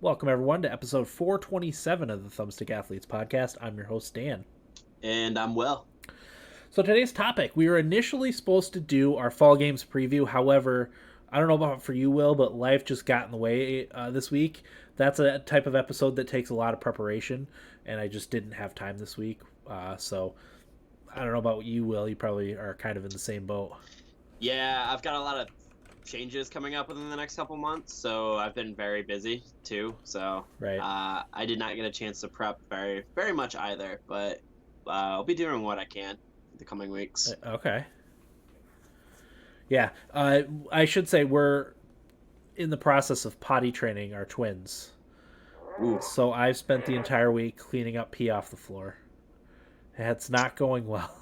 Welcome, everyone, to episode 427 of the Thumbstick Athletes podcast. I'm your host, Dan. And I'm well. So, today's topic, we were initially supposed to do our fall games preview. However, I don't know about for you, Will, but life just got in the way this week. That's a type of episode that takes a lot of preparation, and I just didn't have time this week. So, I don't know about you, Will. You probably are kind of in the same boat. Yeah, I've got a lot of changes coming up within the next couple months, so I've been very busy too. So Right. I did not get a chance to prep very much either, but I'll be doing what I can the coming weeks. Okay. Yeah. I should say we're in the process of potty training our twins. Ooh. So I've spent the entire week cleaning up pee off the floor. It's not going well.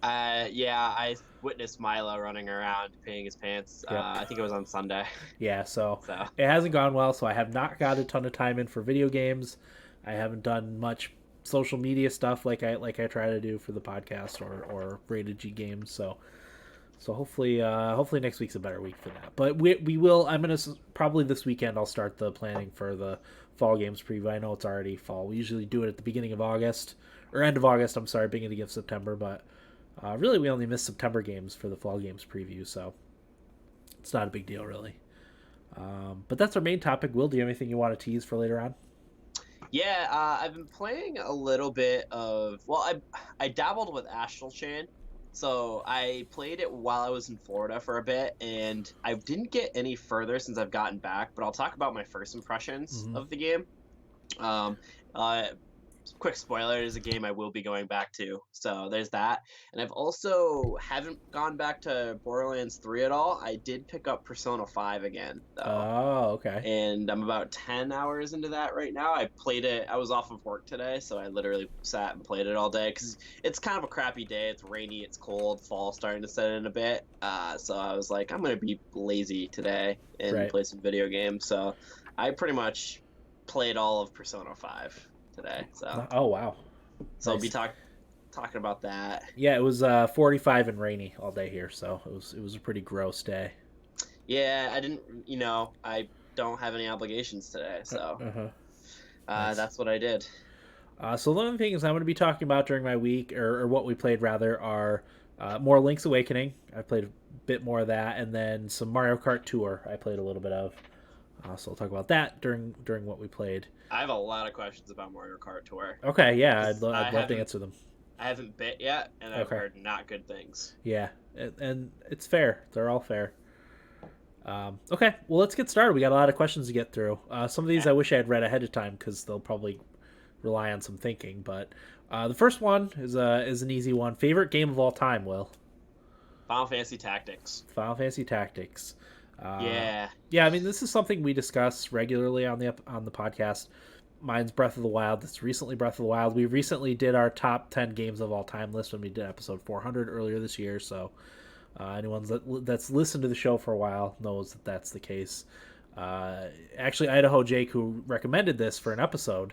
Yeah, I witnessed Milo running around peeing his pants. Yep. I think it was on Sunday. Yeah, so So it hasn't gone well. So I have not got a ton of time in for video games. I haven't done much social media stuff like I try to do for the podcast or rated G games. So hopefully next week's a better week for that. But we will. I'm gonna probably this weekend. I'll start the planning for the fall games preview. I know it's already fall. We usually do it at the beginning of August or end of August. I'm sorry, beginning of September. But really, we only miss September games for the fall games preview, so it's not a big deal really. But that's our main topic. Will, do you have anything you want to tease for later on? yeah, I've been playing a little bit of. Well, I dabbled with Astral Chain. So I played it while I was in Florida for a bit, and I didn't get any further since I've gotten back. But I'll talk about my first impressions of the game. Um, uh, Quick spoiler: it is a game I will be going back to, so there's that. And I've also haven't gone back to Borderlands 3 at all. I did pick up Persona 5 again, though. Oh, okay. And I'm about 10 hours into that right now. I played it. I was off of work today, so I literally sat and played it all day because it's kind of a crappy day. It's rainy, it's cold, fall starting to set in a bit. So I was like, I'm going to be lazy today and play some video games. So I pretty much played all of Persona 5 today. So Oh, wow. So nice. I'll be talking about that. Yeah, it was 45 and rainy all day here, so it was a pretty gross day. Yeah, I don't have any obligations today, so nice. That's what I did. So one of the things I'm going to be talking about during my week, or what we played rather, are more Link's Awakening. I played a bit more of that, and then some Mario Kart Tour I played a little bit of. So I'll talk about that during what we played. I have a lot of questions about Mario Kart Tour. Okay, yeah, I'd love to answer them. I haven't bit yet, and I've heard not good things. Yeah, and it's fair. They're all fair. Okay, well, let's get started. We got a lot of questions to get through. Some of these I wish I had read ahead of time because they'll probably rely on some thinking. But the first one is an easy one. Favorite game of all time, Will? Final Fantasy Tactics. Final Fantasy Tactics. Yeah. I mean, this is something we discuss regularly on the podcast. Mine's Breath of the Wild. That's recently Breath of the Wild. We recently did our top 10 games of all time list when we did episode 400 earlier this year. So anyone that's listened to the show for a while knows that that's the case. Actually, Idaho Jake, who recommended this for an episode,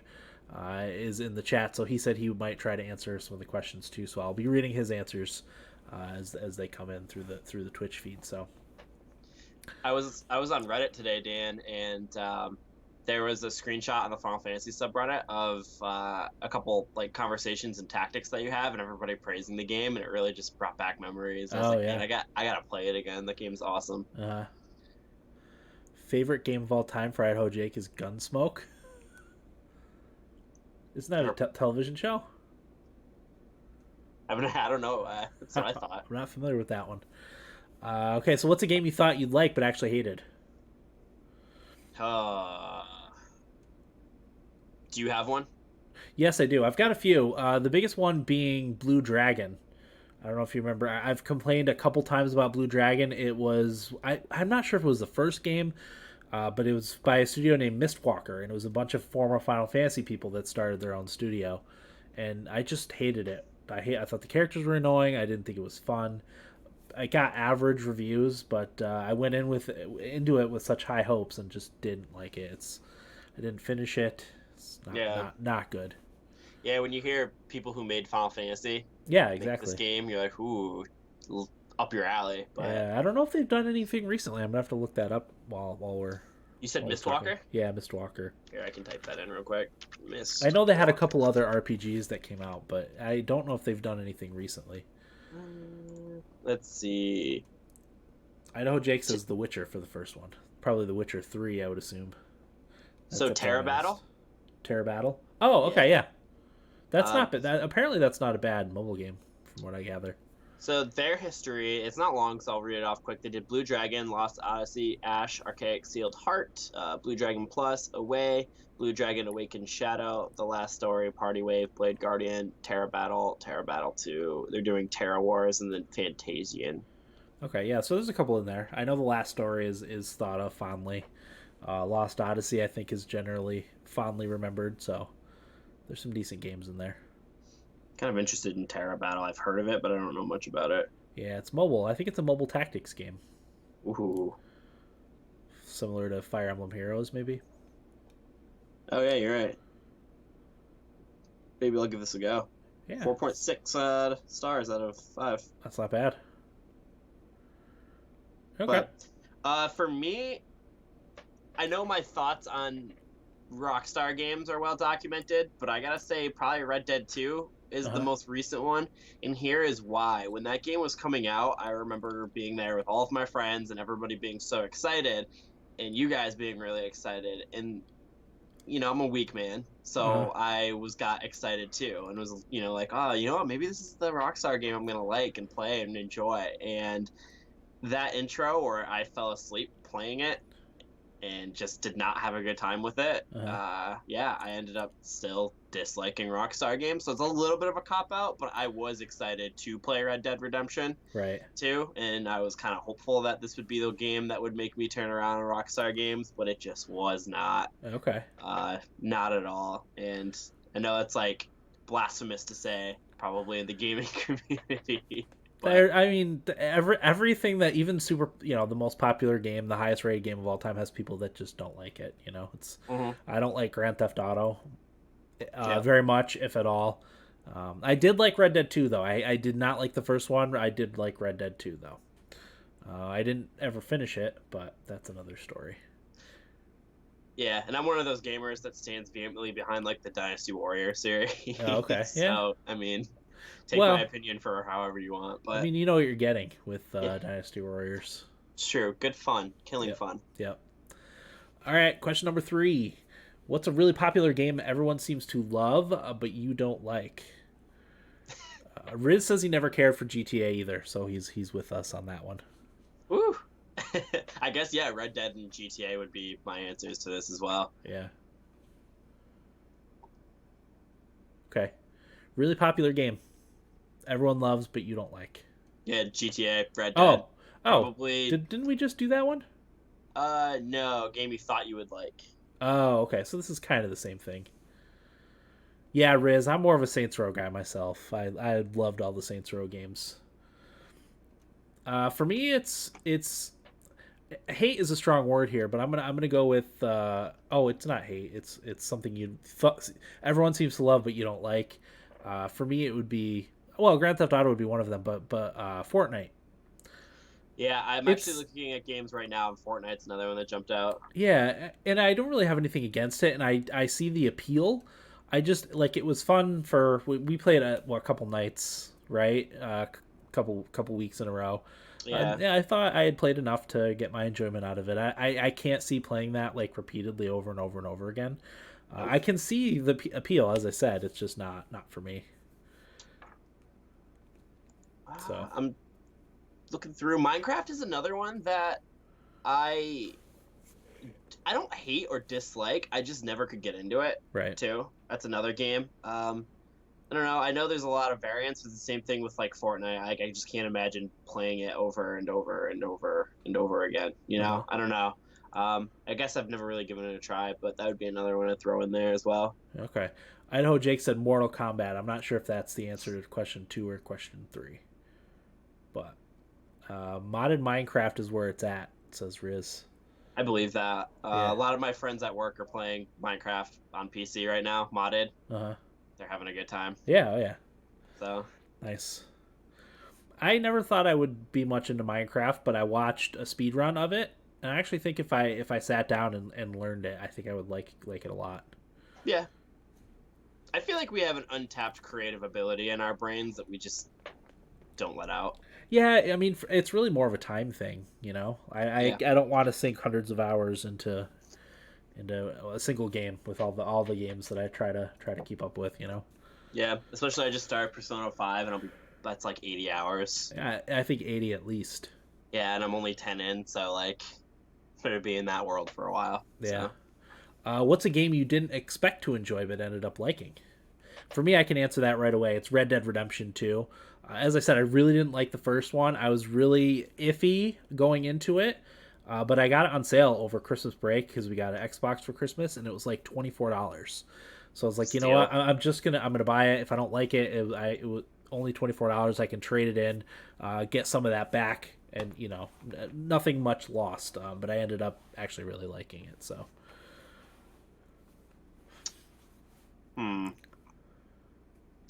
is in the chat. So he said he might try to answer some of the questions too. So I'll be reading his answers as they come in through the Twitch feed. So I was on Reddit today, Dan, and there was a screenshot on the Final Fantasy subreddit of a couple like conversations and tactics that you have, and everybody praising the game, and it really just brought back memories. I was like, man, I gotta play it again. The game's awesome. Favorite game of all time for Idaho Jake is Gunsmoke. Isn't that a television show? I don't know. That's what I thought. I'm not familiar with that one. Okay, so what's a game you thought you'd like but actually hated? Do you have one? Yes, I do. I've got a few. The biggest one being Blue Dragon. I don't know if you remember. I've complained a couple times about Blue Dragon. It was I'm not sure if it was the first game, but it was by a studio named Mistwalker, and it was a bunch of former Final Fantasy people that started their own studio, and I just hated it. I thought the characters were annoying. I didn't think it was fun. I got average reviews, but I went into it with such high hopes and just didn't like it. I didn't finish it. It's not good. Yeah, when you hear people who made Final Fantasy, exactly, this game, you're like, ooh, up your alley. But yeah, I don't know if they've done anything recently. I'm gonna have to look that up while we're You said Mistwalker. Mistwalker? Yeah, Mistwalker. Here, I can type that in real quick. I know they had a couple other RPGs that came out, but I don't know if they've done anything recently. Let's see. Idaho Jake says The Witcher for the first one. Probably The Witcher 3, I would assume. So Terra Battle? Terra Battle? Oh, okay, yeah. That's not bad. Apparently that's not a bad mobile game, from what I gather. So their history, it's not long, so I'll read it off quick. They did Blue Dragon, Lost Odyssey, Ash, Archaic Sealed Heart, Blue Dragon Plus, Away, Blue Dragon Awakened Shadow, The Last Story, Party Wave, Blade Guardian, Terra Battle 2. They're doing Terra Wars, and then Fantasian. Okay, yeah, so there's a couple in there. I know The Last Story is thought of fondly. Lost Odyssey, I think, is generally fondly remembered, so there's some decent games in there. Kind of interested in Terra Battle. I've heard of it, but I don't know much about it. Yeah, it's mobile. I think it's a mobile tactics game. Ooh. Similar to Fire Emblem Heroes, maybe? Oh, yeah, you're right. Maybe I'll give this a go. Yeah. 4.6 stars out of 5. That's not bad. Okay. But, for me, I know my thoughts on Rockstar games are well documented, but I gotta say probably Red Dead 2 is the most recent one, and here is why. When that game was coming out, I remember being there with all of my friends and everybody being so excited, and you guys being really excited, and I'm a weak man, so I got excited too, and was like, oh, you know what, maybe this is the Rockstar game I'm gonna like and play and enjoy. And that intro where I fell asleep playing it and just did not have a good time with it. Yeah, I ended up still disliking Rockstar games, so it's a little bit of a cop-out, but I was excited to play Red Dead Redemption too, and I was kind of hopeful that this would be the game that would make me turn around on Rockstar games, but it just was not. Okay. Not at all, and I know it's like blasphemous to say, probably in the gaming community. But, I mean, everything that even the most popular game, the highest rated game of all time, has people that just don't like it. It's I don't like Grand Theft Auto very much, if at all. I did like Red Dead 2 though. I did not like the first one. I did like Red Dead 2 though. I didn't ever finish it, but that's another story. Yeah, and I'm one of those gamers that stands vehemently behind like the Dynasty Warrior series. Oh, okay, yeah. So I mean, take my opinion for however you want. But I mean, you know what you're getting with Dynasty Warriors. It's true. Good fun. Killing fun. Yep. All right, question number 3. What's a really popular game everyone seems to love, but you don't like? Riz says he never cared for GTA either, so he's with us on that one. Woo! I guess, yeah, Red Dead and GTA would be my answers to this as well. Yeah. Okay. Really popular game. Everyone loves, but you don't like. Yeah, GTA, Red Dead. Probably. Didn't we just do that one? No, game you thought you would like. Oh, okay. So this is kind of the same thing. Yeah, Riz, I'm more of a Saints Row guy myself. I loved all the Saints Row games. For me, it's hate is a strong word here, but I'm gonna go with it's not hate. It's something everyone seems to love, but you don't like. For me, it would be Grand Theft Auto would be one of them, but Fortnite. Yeah, I'm actually looking at games right now, and Fortnite's another one that jumped out. Yeah, and I don't really have anything against it, and I see the appeal. I just it was fun we played a couple nights, right? Couple weeks in a row. Yeah. I thought I had played enough to get my enjoyment out of it. I can't see playing that repeatedly over and over and over again. I can see the appeal, as I said. It's just not for me. So I'm looking through. Minecraft is another one that I don't hate or dislike. I just never could get into it. Right. Too. That's another game. I don't know. I know there's a lot of variants. It's the same thing with Fortnite. I just can't imagine playing it over and over and over and over again. I don't know. I guess I've never really given it a try, but that would be another one to throw in there as well. Okay. Idaho Jake said Mortal Kombat. I'm not sure if that's the answer to question 2 or question 3. But modded Minecraft is where it's at, says Riz. I believe that. A lot of my friends at work are playing Minecraft on PC right now, modded. They're having a good time. Yeah, yeah. So nice. I never thought I would be much into Minecraft, but I watched a speedrun of it, And I actually think if I sat down and learned it, I think I would like it a lot. Yeah. I feel like we have an untapped creative ability in our brains that we just don't let out. Yeah, I mean, it's really more of a time thing, you know. Yeah. I don't want to sink hundreds of hours into a single game with all the games that I try to keep up with, you know. Yeah. Especially I just started Persona 5 and that's like 80 hours. I think 80 at least. Yeah, and I'm only 10 in, so like better be in that world for a while. Yeah. So. What's a game you didn't expect to enjoy but ended up liking? For me, I can answer that right away. It's Red Dead Redemption 2. As I said, I really didn't like the first one. I was really iffy going into it, but I got it on sale over Christmas break because we got an Xbox for Christmas, and it was like $24. So I was like, you know Steal. what? I'm gonna buy it. If I don't like it, it was only $24. I can trade it in, get some of that back, and you know, nothing much lost. But I ended up actually really liking it. So.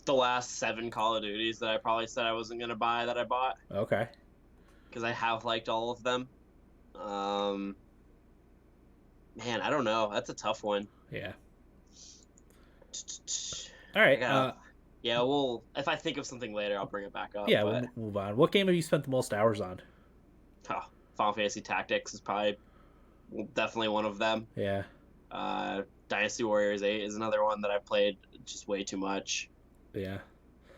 The last 7 Call of Duties that I probably said I wasn't gonna buy that I bought. Okay. Because I have liked all of them. Man, I don't know. That's a tough one. Yeah. All right. Yeah, well, if I think of something later, I'll bring it back up. Yeah, but... we'll move on. What game have you spent the most hours on? Oh, Final Fantasy Tactics is probably definitely one of them. Yeah. Dynasty Warriors 8 is another one that I've played just way too much. Yeah.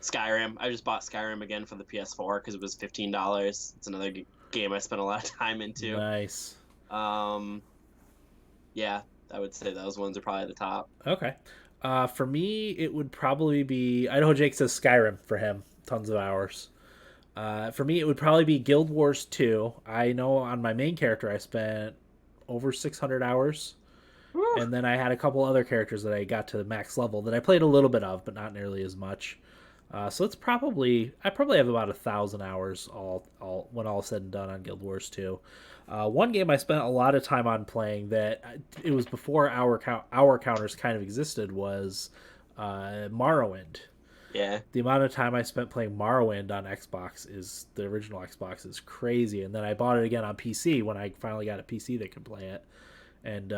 Skyrim. I just bought Skyrim again for the PS4 because it was $15. It's another game I spent a lot of time into. Nice. Yeah, I would say those ones are probably the top. Okay. For me, it would probably be Idaho Jake says Skyrim for him. Tons of hours. For me, it would probably be Guild Wars 2. I know on my main character I spent over 600 hours. Woo. And then I had a couple other characters that I got to the max level that I played a little bit of, but not nearly as much. So it's I probably have about 1,000 hours all when all said and done on Guild Wars 2. One game I spent a lot of time on playing that it was before hour counters kind of existed was Morrowind. Yeah. The amount of time I spent playing Morrowind on the original Xbox is crazy. And then I bought it again on PC when I finally got a PC that could play it. And,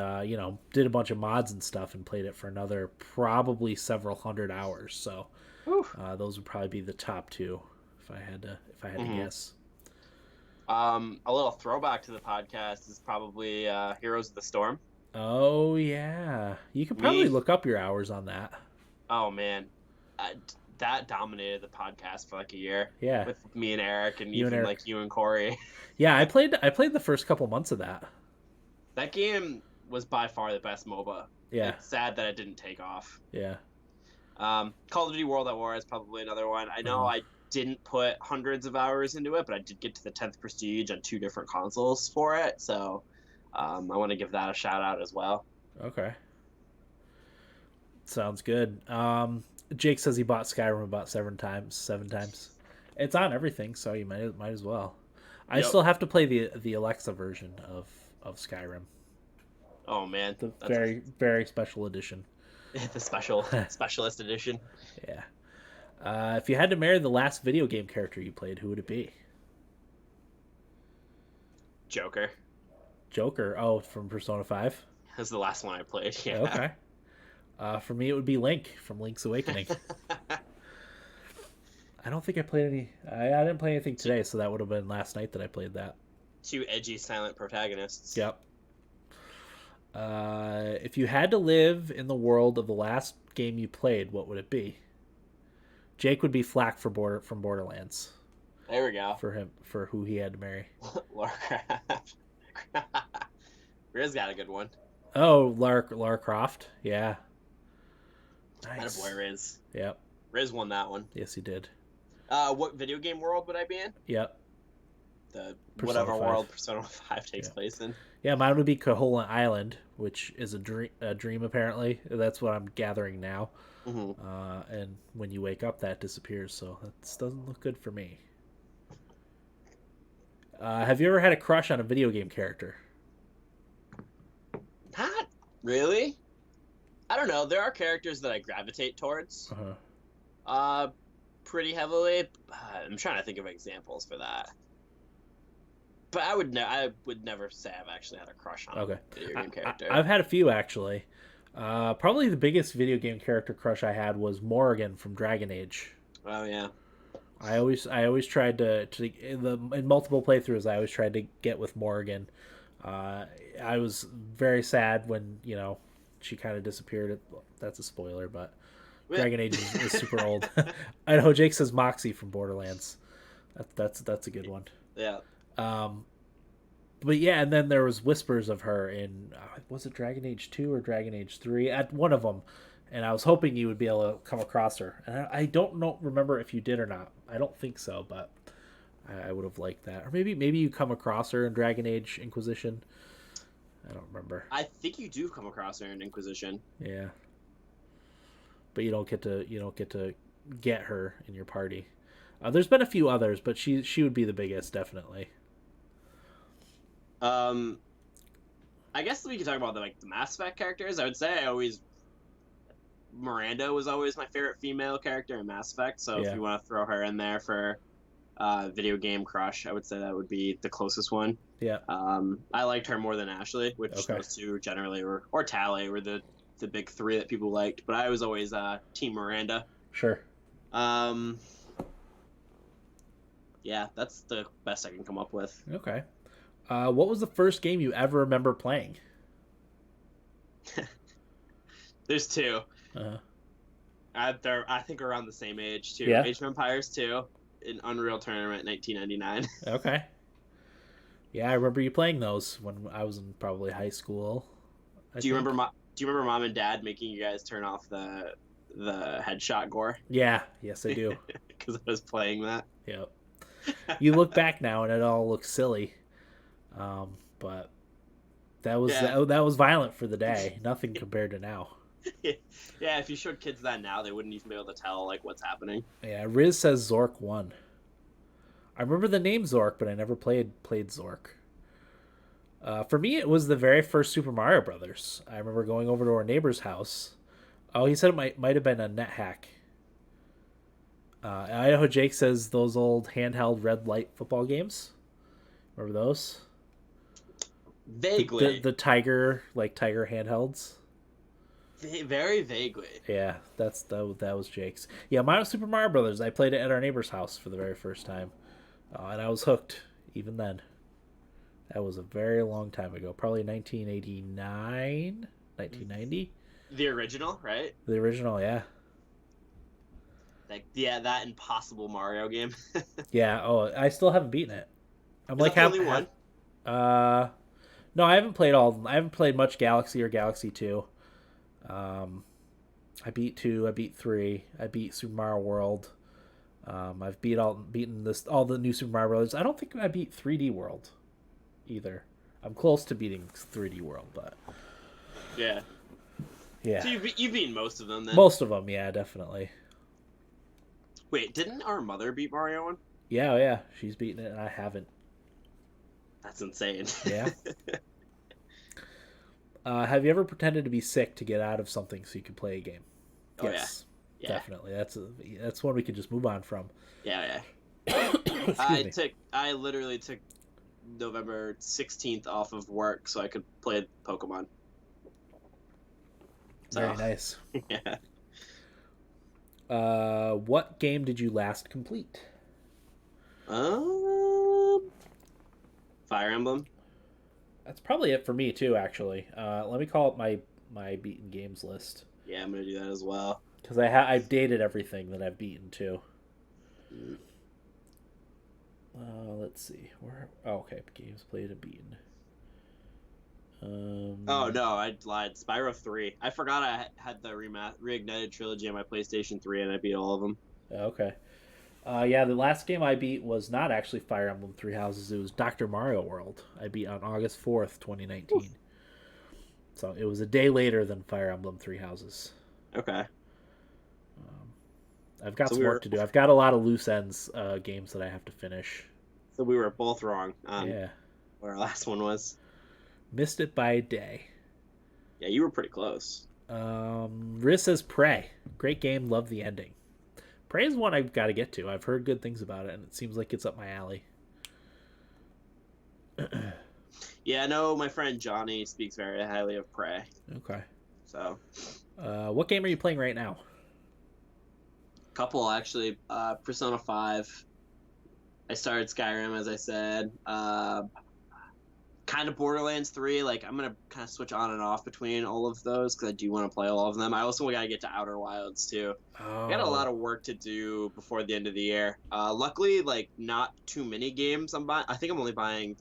did a bunch of mods and stuff and played it for another probably several hundred hours. So those would probably be the top two if I had to guess. A little throwback to the podcast is probably Heroes of the Storm. Oh, yeah. You could probably look up your hours on that. Oh, man. That dominated the podcast for like a year. Yeah. With me and Eric and even like you and Corey. Yeah, I played the first couple months of that. That game was by far the best MOBA. Yeah. It's sad that it didn't take off. Yeah. Call of Duty World at War is probably another one. I know I didn't put hundreds of hours into it, but I did get to the 10th Prestige on 2 different consoles for it. So I want to give that a shout out as well. Okay. Sounds good. Jake says he bought Skyrim about 7 times. It's on everything, so you might as well. I still have to play the Alexa version of Skyrim. Oh man, the very special edition. The specialist edition. Yeah. If you had to marry the last video game character you played, who would it be? Joker. Oh, from Persona 5? That's the last one I played. Yeah. Okay. For me, it would be Link from Link's Awakening. I don't think I played any. I didn't play anything today, so that would have been last night that I played that. 2 edgy silent protagonists. Yep. If you had to live in the world of the last game you played, what would it be? Jake would be Flack from Borderlands. There we go. For who he had to marry. Lara Croft. Riz got a good one. Oh, Lara Croft. Yeah. Nice. Attaboy Riz. Yep. Riz won that one. Yes, he did. What video game world would I be in? Yep. The Persona whatever 5. world Persona 5 takes place in. Yeah, mine would be Koholint Island, which is a dream apparently. That's what I'm gathering now. Mm-hmm. And when you wake up, that disappears, so that doesn't look good for me. Have you ever had a crush on a video game character? Not really. I don't know. There are characters that I gravitate towards. Pretty heavily. I'm trying to think of examples for that. but I would never say I've actually had a crush on Okay, a video game character. I've had a few actually. Probably the biggest video game character crush I had was Morrigan from Dragon Age. Oh yeah. I always tried to in multiple playthroughs. I always tried to get with Morrigan. I was very sad when she kind of disappeared. That's a spoiler, but Dragon Age is super old. Idaho Jake says Moxie from Borderlands. That's a good one. Yeah. But yeah, and then there was whispers of her in was it Dragon Age 2 or Dragon Age 3 at one of them, and I was hoping you would be able to come across her. And I don't remember if you did or not. I don't think so, but I would have liked that. Or maybe you come across her in Dragon Age Inquisition. I don't remember. I think you do come across her in Inquisition. Yeah. But you don't get to get her in your party. There's been a few others, but she would be the biggest, definitely. I guess we could talk about the Mass Effect characters. I would say Miranda was always my favorite female character in Mass Effect. So if you want to throw her in there for video game crush, I would say that would be the closest one. Yeah. I liked her more than Ashley, which those two generally or Tally were the big three that people liked. But I was always Team Miranda. Sure. Yeah, that's the best I can come up with. Okay. What was the first game you ever remember playing? There's two. Uh-huh. They're I think around the same age too. Yeah. Age of Empires 2 in Unreal Tournament 1999. Okay. Yeah, I remember you playing those when I was in probably high school. Do you remember Mom and Dad making you guys turn off the headshot gore? Yeah. Yes, I do. Because I was playing that. Yep. You look back now and it all looks silly. But that was violent for the day. Nothing compared to now. Yeah, if you showed kids that now, they wouldn't even be able to tell what's happening. Yeah, Riz says Zork won. I remember the name Zork, but I never played Zork. For me, it was the very first Super Mario Brothers. I remember going over to our neighbor's house. Oh, he said it might have been a net hack. Idaho Jake says those old handheld red light football games. Remember those? Vaguely. The tiger handhelds. Very vaguely. Yeah, that was Jake's. Yeah, mine was Super Mario Brothers. I played it at our neighbor's house for the very first time, and I was hooked. Even then, that was a very long time ago. Probably 1989, 1990. The original, right? The original, yeah. That impossible Mario game. Yeah. Oh, I still haven't beaten it. I'm Is that the only one? No, I haven't played all of them. I haven't played much Galaxy or Galaxy 2. I beat 2, I beat 3, I beat Super Mario World. I've beaten all the new Super Mario Brothers. I don't think I beat 3D World either. I'm close to beating 3D World, but yeah. So you've beaten most of them then? Most of them, yeah, definitely. Wait, didn't our mother beat Mario 1? Yeah, she's beaten it and I haven't. That's insane. Yeah. Have you ever pretended to be sick to get out of something so you could play a game? Oh, yes, yeah. Definitely. That's one we could just move on from. Yeah. Excuse me. I literally took November 16th off of work so I could play Pokemon. So, Very nice. Yeah. What game did you last complete? Fire Emblem. That's probably it for me too, actually. Let me call up my beaten games list. Yeah, I'm gonna do that as well. Because I've dated everything that I've beaten too. Let's see. Okay, games played and beaten. Oh no, I lied. Spyro 3. I forgot I had the Reignited trilogy on my PlayStation 3, and I beat all of them. Okay. Yeah, the last game I beat was not actually Fire Emblem Three Houses. It was Dr. Mario World. I beat on August 4th, 2019. Oof. So it was a day later than Fire Emblem Three Houses. Okay. I've got some work to do. I've got a lot of loose ends games that I have to finish. So we were both wrong on yeah. what our last one was. Missed it by a day. Yeah, you were pretty close. Riz says Prey. Great game. Love the ending. Prey is one I've got to get to. I've heard good things about it, and it seems like it's up my alley. Yeah, I know my friend Johnny speaks very highly of Prey. Okay. So, What game are you playing right now? couple actually. Persona 5. I started Skyrim, as I said. Kind of Borderlands 3. Like, I'm going to kind of switch on and off between all of those because I do want to play all of them. I also got to get to Outer Wilds, too. I got a lot Oh, of work to do before the end of the year. Luckily, like, not too many games I'm buying. I think I'm only buying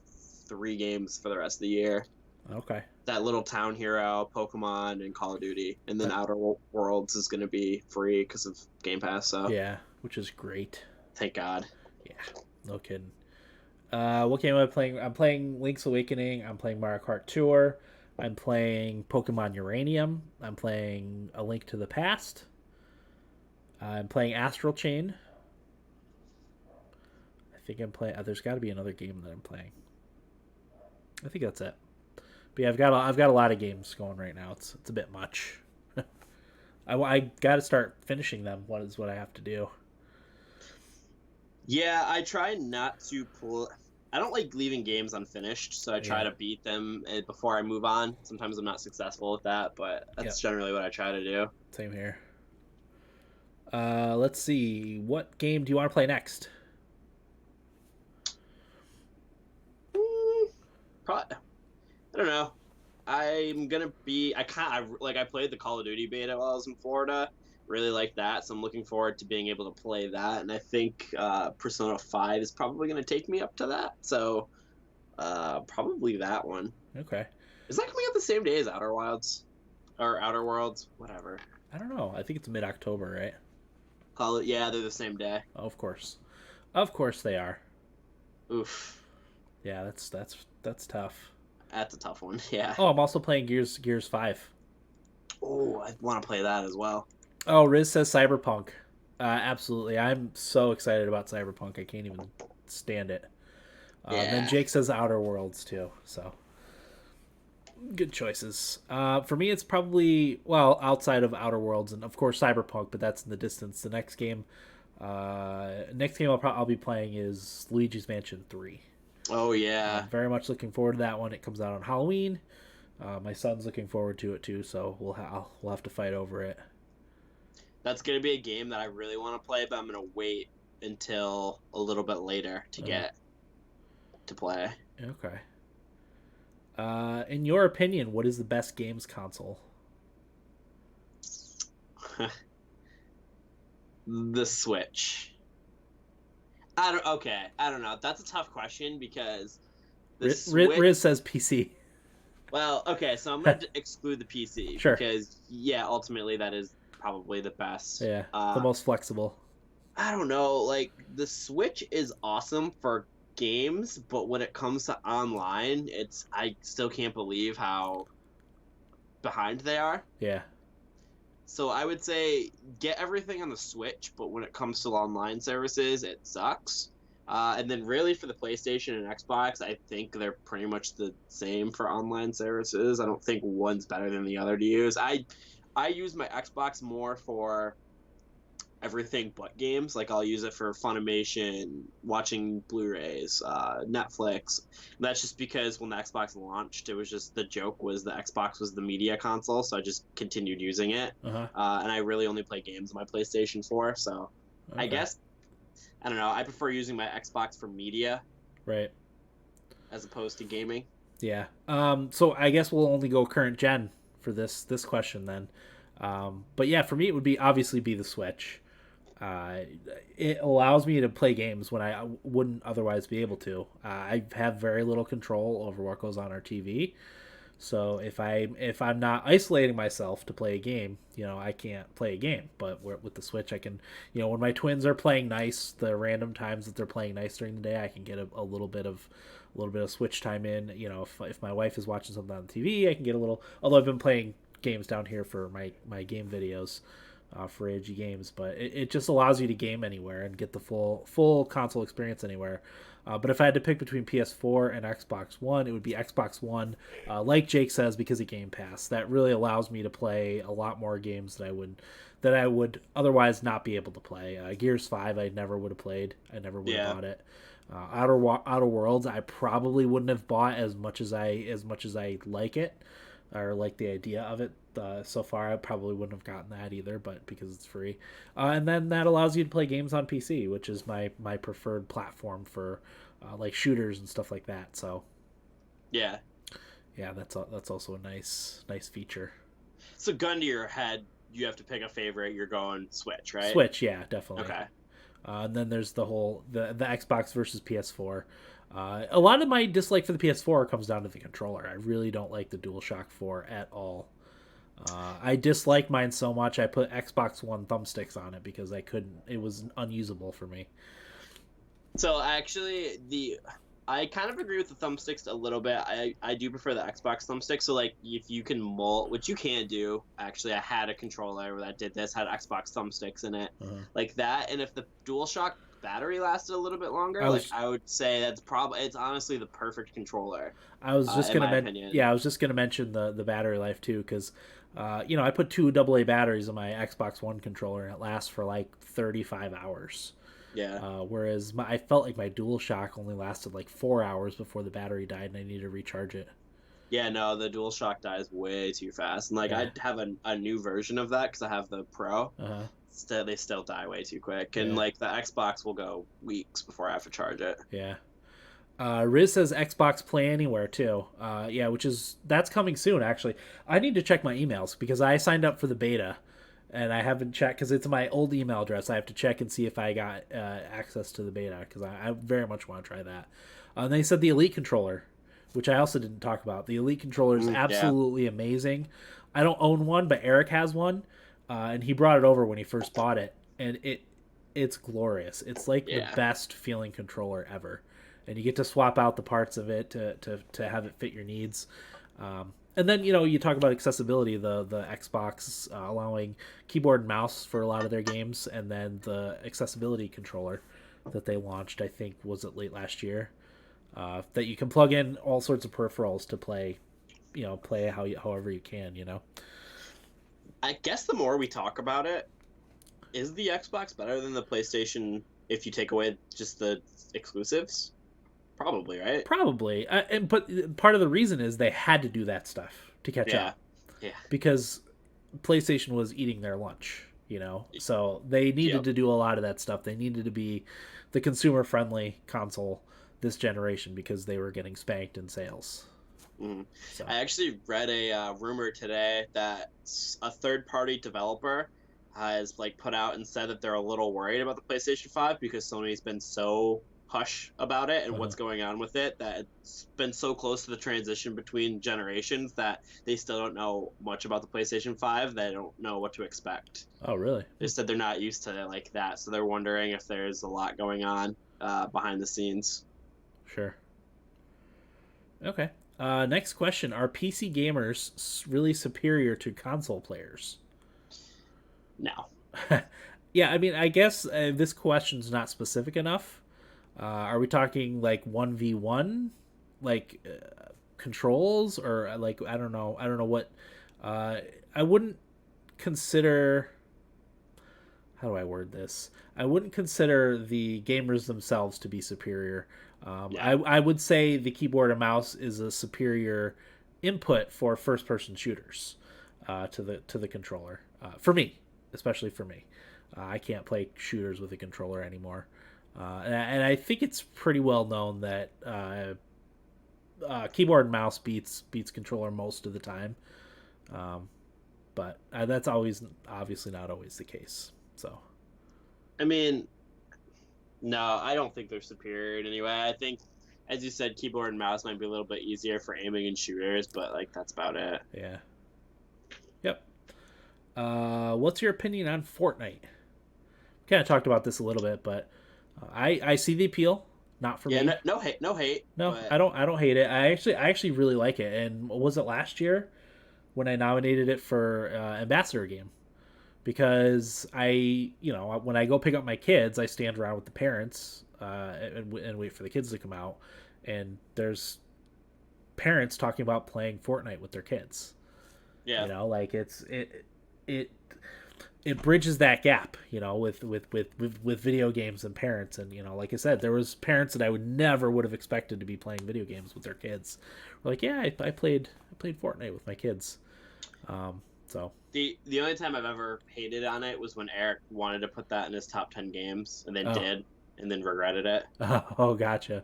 3 games for the rest of the year. okay. That Little Town Hero, Pokemon, and Call of Duty. And then That, Outer Worlds is going to be free because of Game Pass, so yeah, which is great. thank God. Yeah, no kidding. What game am I playing? I'm playing Link's Awakening. I'm playing Mario Kart Tour. I'm playing Pokemon Uranium. I'm playing A Link to the Past. I'm playing Astral Chain. I think I'm playing. There's got to be another game that I'm playing. I think that's it. But yeah, I've got a lot of games going right now. It's a bit much. I got to start finishing them. What is what I have to do? Yeah, I try not to pull. I don't like leaving games unfinished, so I try Yeah. to beat them before I move on. Sometimes I'm not successful with that, but Yep. that's generally what I try to do. Same here. Let's see. What game do you want to play next? Mm, Probably, I don't know. I'm gonna be. I played the Call of Duty beta while I was in Florida. Really like that, so I'm looking forward to being able to play that. And I think Persona 5 is probably gonna take me up to that. So probably that one. Okay. Is that coming out the same day as Outer Wilds or Outer Worlds? Whatever. I don't know. I think it's mid-October, right? Call it. Yeah, they're the same day. Oh, of course. Of course they are. Oof, Yeah, that's tough. that's a tough one. Yeah. Oh, I'm also playing Gears 5. Oh, I want to play that as well. Oh, Riz says Cyberpunk. Absolutely. I'm so excited about Cyberpunk. I can't even stand it. Then Yeah. Jake says Outer Worlds too. So good choices. For me, it's probably outside of Outer Worlds and of course Cyberpunk, but that's in the distance. The next game I'll be playing is Luigi's Mansion 3. Oh yeah. Very much looking forward to that one. It comes out on Halloween. My son's looking forward to it too, so we'll have to fight over it. That's gonna be a game that I really want to play, but I'm gonna wait until a little bit later to get to play. Okay. In your opinion, what is the best games console? The Switch. I don't know. That's a tough question because the Switch. Riz says PC. Well, okay, so I'm gonna exclude the PC Sure. because yeah, ultimately that is probably the best. Yeah, the most flexible. I don't know, like the Switch is awesome for games, but when it comes to online, I still can't believe how behind they are. Yeah. So I would say get everything on the Switch, but when it comes to online services, it sucks. And then really for the PlayStation and Xbox, I think they're pretty much the same for online services. I don't think one's better than the other to use. I use my Xbox more for everything but games. Like I'll use it for Funimation, watching Blu-rays, Netflix. And that's just because when the Xbox launched, it was just the joke was the Xbox was the media console, so I just continued using it. Uh-huh. And I really only play games on my PlayStation 4, so Okay. I guess I don't know. I prefer using my Xbox for media Right. as opposed to gaming. Yeah. So I guess we'll only go current gen for this question then. But yeah, for me it would be obviously be the Switch. It allows me to play games when I wouldn't otherwise be able to. I have very little control over what goes on our TV. So if I'm not isolating myself to play a game, I can't play a game. But with the Switch, I can, when my twins are playing nice, the random times that they're playing nice during the day, I can get a little bit of Switch time in. If my wife is watching something on the TV, I can get a little. Although I've been playing games down here for my game videos. For AG games, but it just allows you to game anywhere and get the full console experience anywhere. But if I had to pick between PS4 and Xbox One, it would be Xbox One, like Jake says, because of Game Pass. That really allows me to play a lot more games that I would otherwise not be able to play. Gears 5, I never would have played. I never would have bought it. Outer Worlds, I probably wouldn't have bought as much as I like it, or like the idea of it. So far, I probably wouldn't have gotten that either, but because it's free, and then that allows you to play games on PC, which is my preferred platform for like shooters and stuff like that. So Yeah. yeah, that's also a nice feature. So gun to your head, you have to pick a favorite. You're going Switch, right? Switch, yeah, definitely. Okay. And then there's the Xbox versus PS4. A lot of my dislike for the PS4 comes down to the controller. I really don't like the DualShock 4 at all. I dislike mine so much I put Xbox One thumbsticks on it because I couldn't. It was unusable for me. So actually, I kind of agree with the thumbsticks a little bit. I do prefer the Xbox thumbstick. So like, if you can mold, which you can do. Actually, I had a controller that did this, had Xbox thumbsticks in it, like that. And if the DualShock battery lasted a little bit longer, I would say it's honestly the perfect controller. I was just gonna I was just gonna mention the battery life too, because I put two AA batteries in my Xbox One controller and it lasts for like 35 hours. Yeah. Whereas I felt like my DualShock only lasted like 4 hours before the battery died and I needed to recharge it. Yeah, no, the DualShock dies way too fast, and like I have a new version of that because I have the Pro. They still die way too quick, and like the Xbox will go weeks before I have to charge it. Yeah. Riz says Xbox Play Anywhere too. Yeah, that's coming soon. Actually, I need to check my emails because I signed up for the beta, and I haven't checked because it's my old email address. I have to check and see if I got access to the beta because I very much want to try that. And they said the Elite controller, which I also didn't talk about. The Elite controller is absolutely amazing. I don't own one, but Eric has one, and he brought it over when he first bought it, and it's glorious. It's like the best feeling controller ever. And you get to swap out the parts of it to have it fit your needs. And then, you talk about accessibility, the Xbox allowing keyboard and mouse for a lot of their games, and then the accessibility controller that they launched, I think, was it late last year, that you can plug in all sorts of peripherals to play however you can, I guess the more we talk about it, is the Xbox better than the PlayStation if you take away just the exclusives? Probably, right? Probably. But part of the reason is they had to do that stuff to catch up. Yeah. Because PlayStation was eating their lunch, So they needed to do a lot of that stuff. They needed to be the consumer-friendly console this generation because they were getting spanked in sales. So. I actually read a rumor today that a third-party developer has put out and said that they're a little worried about the PlayStation 5 because Sony's been so hush about it and what's going on with it, that it's been so close to the transition between generations that they still don't know much about the PlayStation 5. They don't know what to expect. Oh, really? They said they're not used to it that, so they're wondering if there's a lot going on behind the scenes. Sure. Okay. Next question. Are PC gamers really superior to console players? No. Yeah, I mean, I guess this question's not specific enough. Are we talking like 1v1 controls, or I don't know what I wouldn't consider. How do I word this? I wouldn't consider the gamers themselves to be superior. I would say the keyboard and mouse is a superior input for first person shooters to the controller, for me, especially for me. I can't play shooters with a controller anymore. And I think it's pretty well known that keyboard and mouse beats controller most of the time, but that's obviously not always the case. So, I mean, no, I don't think they're superior in any way. I think, as you said, keyboard and mouse might be a little bit easier for aiming in shooters, but that's about it. Yeah. Yep. What's your opinion on Fortnite? Kind of talked about this a little bit, but. I see the appeal, not for me. No hate. No, but... I don't hate it. I actually really like it. And was it last year when I nominated it for ambassador game? Because when I go pick up my kids, I stand around with the parents and wait for the kids to come out, and there's parents talking about playing Fortnite with their kids. Yeah, it it bridges that gap, with video games and parents. And like I said, there was parents that I would have expected to be playing video games with their kids. Like, yeah, I played Fortnite with my kids. So the only time I've ever hated on it was when Eric wanted to put that in his top 10 games and then did, and then regretted it. Oh, gotcha.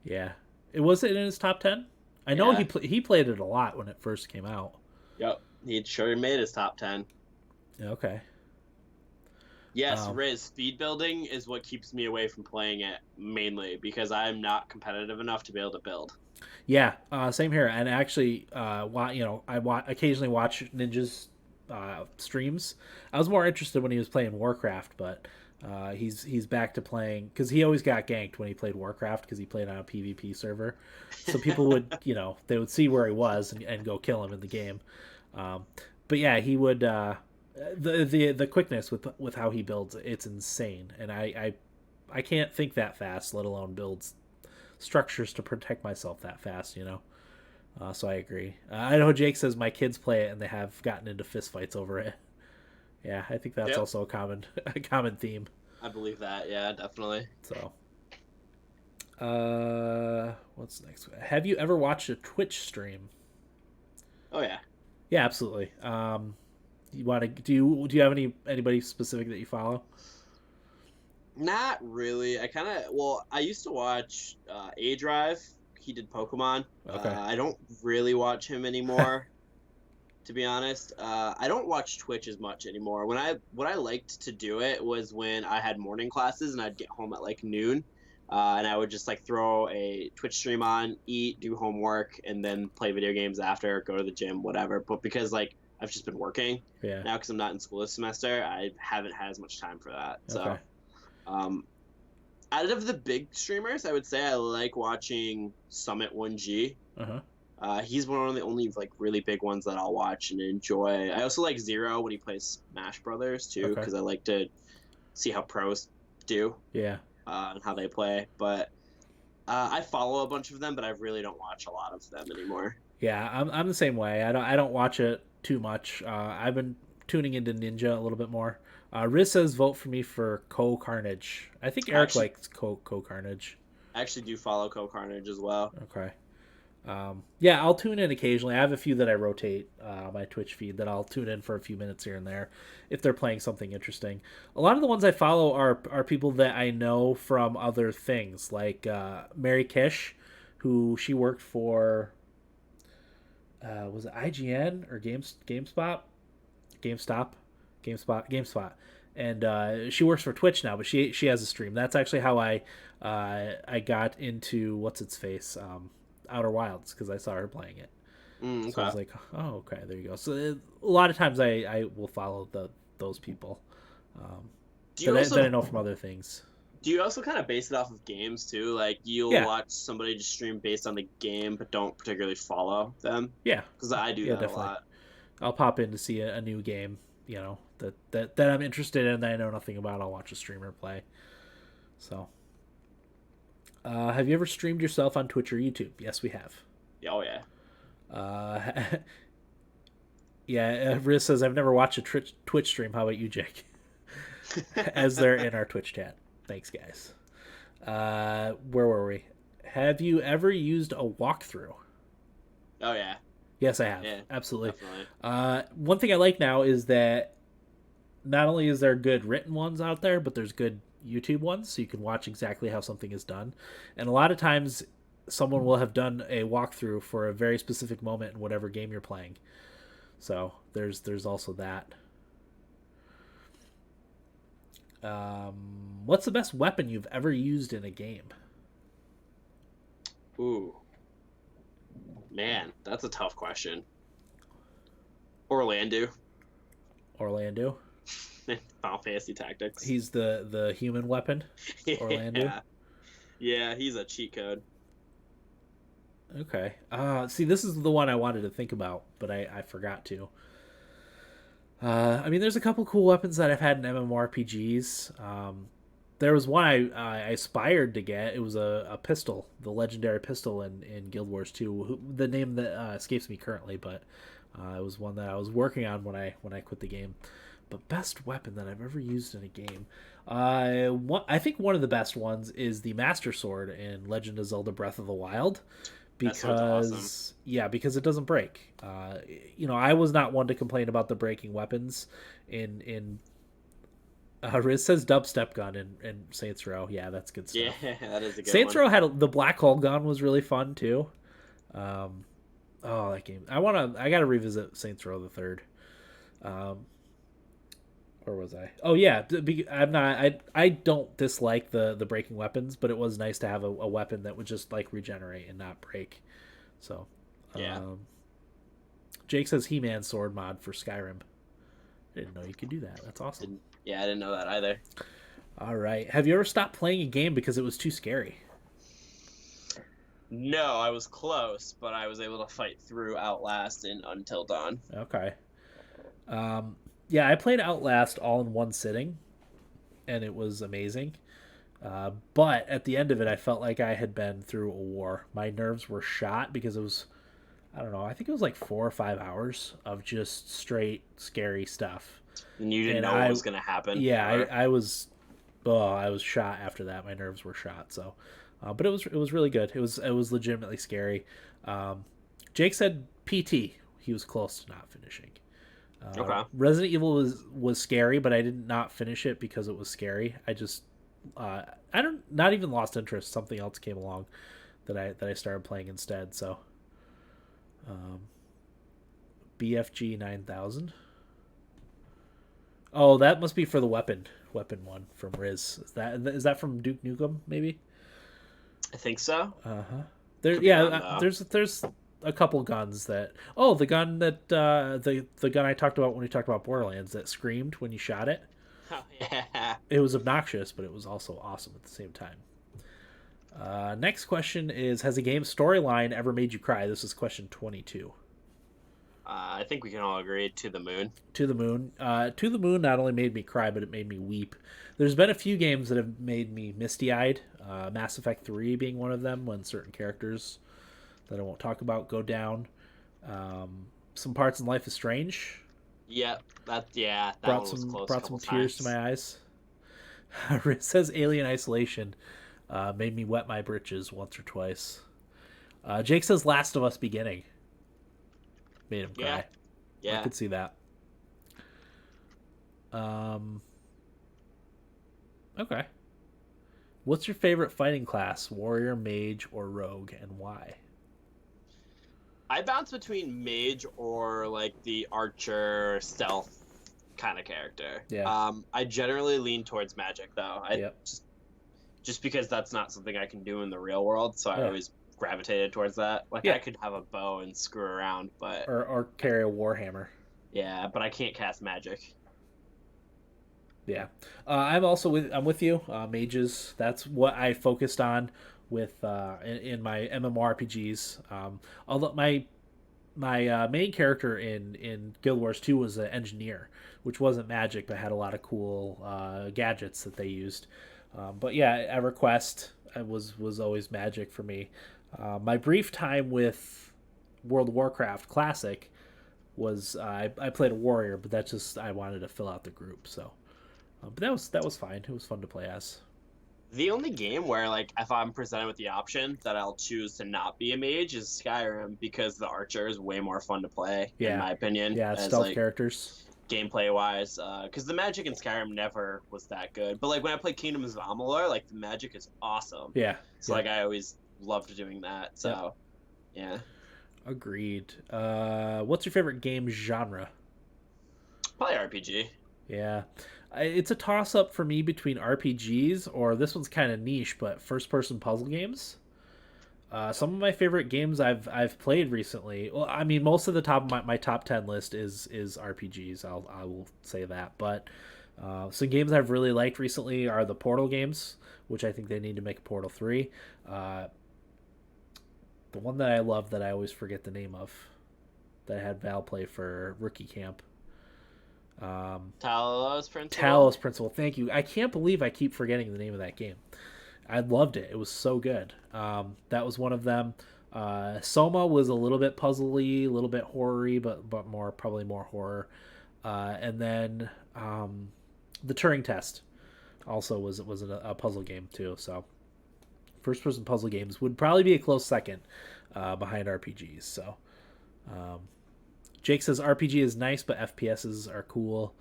Yeah, it was in his top 10. I know he played it a lot when it first came out. Yep, he sure made his top 10. Okay. Yes, Riz, speed building is what keeps me away from playing it mainly because I'm not competitive enough to be able to build. Yeah, same here. And actually, I occasionally watch Ninja's streams. I was more interested when he was playing Warcraft, but he's back to playing because he always got ganked when he played Warcraft because he played on a PvP server. So people would, they would see where he was and go kill him in the game. But yeah, he would. The quickness with how he builds, it's insane, and I can't think that fast, let alone builds structures to protect myself that fast. So I agree. Idaho Jake says my kids play it and they have gotten into fistfights over it. Yeah, I think that's also a common theme. I believe that. Yeah, definitely. So, what's next? Have you ever watched a Twitch stream? Oh yeah. Yeah, absolutely. You want to do you have anybody specific that you follow? Not really. I used to watch A Drive. He did Pokemon. Okay. I don't really watch him anymore, to be honest. I don't watch Twitch as much anymore. What I liked to do it was when I had morning classes and I'd get home at like noon, and I would just like throw a Twitch stream on, eat, do homework, and then play video games after, go to the gym, whatever. But because like I've just been working now because I'm not in school this semester, I haven't had as much time for that. So, out of the big streamers, I would say I like watching Summit 1G. He's one of the only like really big ones that I'll watch and enjoy. I also like Zero when he plays Smash Brothers too, because I like to see how pros do. Yeah. And how they play. But I follow a bunch of them, but I really don't watch a lot of them anymore. Yeah, I'm the same way. I don't watch it too much. I've been tuning into Ninja a little bit more. Riz says vote for me for Co Carnage. I think Eric likes Co Carnage. I actually do follow Co Carnage as well. Okay. Yeah, I'll tune in occasionally. I have a few that I rotate my Twitch feed that I'll tune in for a few minutes here and there if they're playing something interesting. A lot of the ones I follow are people that I know from other things, like Mary Kish, who she worked for. Was it IGN or GameSpot? GameSpot, and she works for Twitch now. But she has a stream. That's actually how I got into what's its face, Outer Wilds, because I saw her playing it. Okay. So I was like, oh, okay, there you go. So a lot of times I will follow those people that I know from other things. Do you also kind of base it off of games too? Like you'll watch somebody just stream based on the game, but don't particularly follow them? Yeah, because I do that definitely. A lot. I'll pop in to see a new game, that I'm interested in that I know nothing about. I'll watch a streamer play. So, have you ever streamed yourself on Twitch or YouTube? Yes, we have. Oh yeah. Yeah. Riz says I've never watched a Twitch stream. How about you, Jake? As they're in our Twitch chat. Thanks, guys. Where were we? Have you ever used a walkthrough? Oh, yeah. Yes, I have. Yeah, absolutely. One thing I like now is that not only is there good written ones out there, but there's good YouTube ones, so you can watch exactly how something is done. And a lot of times, someone will have done a walkthrough for a very specific moment in whatever game you're playing. So there's also that. What's the best weapon you've ever used in a game? Ooh. Man, that's a tough question. Orlando. Final Fantasy Tactics. He's the human weapon? Orlando? Yeah, he's a cheat code. Okay. See, this is the one I wanted to think about, but I forgot to. I mean, there's a couple cool weapons that I've had in MMORPGs. There was one I aspired to get. It was a pistol, the legendary pistol in Guild Wars 2. The name that escapes me currently, but it was one that I was working on when I quit the game. But best weapon that I've ever used in a game. I think one of the best ones is the Master Sword in Legend of Zelda Breath of the Wild. That sword's awesome. Because it doesn't break. I was not one to complain about the breaking weapons in Riz says dubstep gun in Saints Row. Yeah, that's good stuff. Yeah, that is a good Saints one. Row had the black hole gun was really fun too. That game. I gotta revisit Saints Row the third. Where was I? Oh yeah, I'm not. I don't dislike the breaking weapons, but it was nice to have a weapon that would just like regenerate and not break. So, Yeah. Jake says He-Man sword mod for Skyrim. I didn't know you could do that. That's awesome. I didn't know that either. All right. Have you ever stopped playing a game because it was too scary? No, I was close, but I was able to fight through Outlast and Until Dawn. Okay. Yeah, I played Outlast all in one sitting, and it was amazing. But at the end of it, I felt like I had been through a war. My nerves were shot because it was, I don't know, I think it was like 4 or 5 hours of just straight scary stuff. And you didn't know what was going to happen. Yeah, I was shot after that. My nerves were shot. So, but it was really good. It was legitimately scary. Jake said PT. He was close to not finishing. Okay. Resident Evil was scary, but I did not finish it because it was scary. I just not even lost interest. Something else came along that I started playing instead. So, BFG 9000. Oh, that must be for the weapon one from Riz. Is that from Duke Nukem maybe? I think so. There's a couple guns that. Oh, the gun that the gun I talked about when we talked about Borderlands that screamed when you shot it. Oh yeah. It was obnoxious, but it was also awesome at the same time. Next question is: has a game's storyline ever made you cry? This is question 22. I think we can all agree To the Moon. To the Moon. To the Moon not only made me cry, but it made me weep. There's been a few games that have made me misty-eyed. Mass Effect 3 being one of them, when certain characters that I won't talk about go down. Some parts in Life is Strange. Yeah, that brought one was close. Brought some tears to my eyes. It says Alien Isolation made me wet my britches once or twice. Jake says Last of Us Beginning made him cry. Yeah. I could see that. Okay. What's your favorite fighting class? Warrior, mage, or rogue, and why? I bounce between mage or like the archer stealth kind of character. Yeah. I generally lean towards magic though. Just because that's not something I can do in the real world, so I always gravitated towards that. Like I could have a bow and screw around, but or carry a warhammer. Yeah, but I can't cast magic. Yeah, I'm with you. Mages. That's what I focused on with in my MMORPGs. Although my main character in Guild Wars 2 was an engineer, which wasn't magic, but had a lot of cool gadgets that they used. But yeah, EverQuest was always magic for me. My brief time with World of Warcraft Classic was I played a warrior, but that's just I wanted to fill out the group. So, but that was fine. It was fun to play as. The only game where like if I'm presented with the option that I'll choose to not be a mage is Skyrim, because the archer is way more fun to play in my opinion. Yeah, stealth characters. Gameplay wise, because the magic in Skyrim never was that good. But like when I play Kingdoms of Amalur, like the magic is awesome. Yeah. So like I always loved doing that. So yeah. Agreed. What's your favorite game genre? Probably RPG. Yeah. It's a toss up for me between RPGs or this one's kind of niche, but first person puzzle games. Some of my favorite games I've played recently. Well, I mean, most of the top of my top 10 list is RPGs. I will say that, but some games I've really liked recently are the Portal games, which I think they need to make a Portal 3. The one that I love that I always forget the name of, that I had Val play for Rookie Camp. Talos Principle. Talos Principle. Thank you. I can't believe I keep forgetting the name of that game. I loved it. It was so good. That was one of them. Soma was a little bit puzzly, a little bit horror-y, but probably more horror. And then the Turing Test also was a puzzle game too. So first person puzzle games would probably be a close second behind RPGs. So Jake says RPG is nice, but FPSs are cool.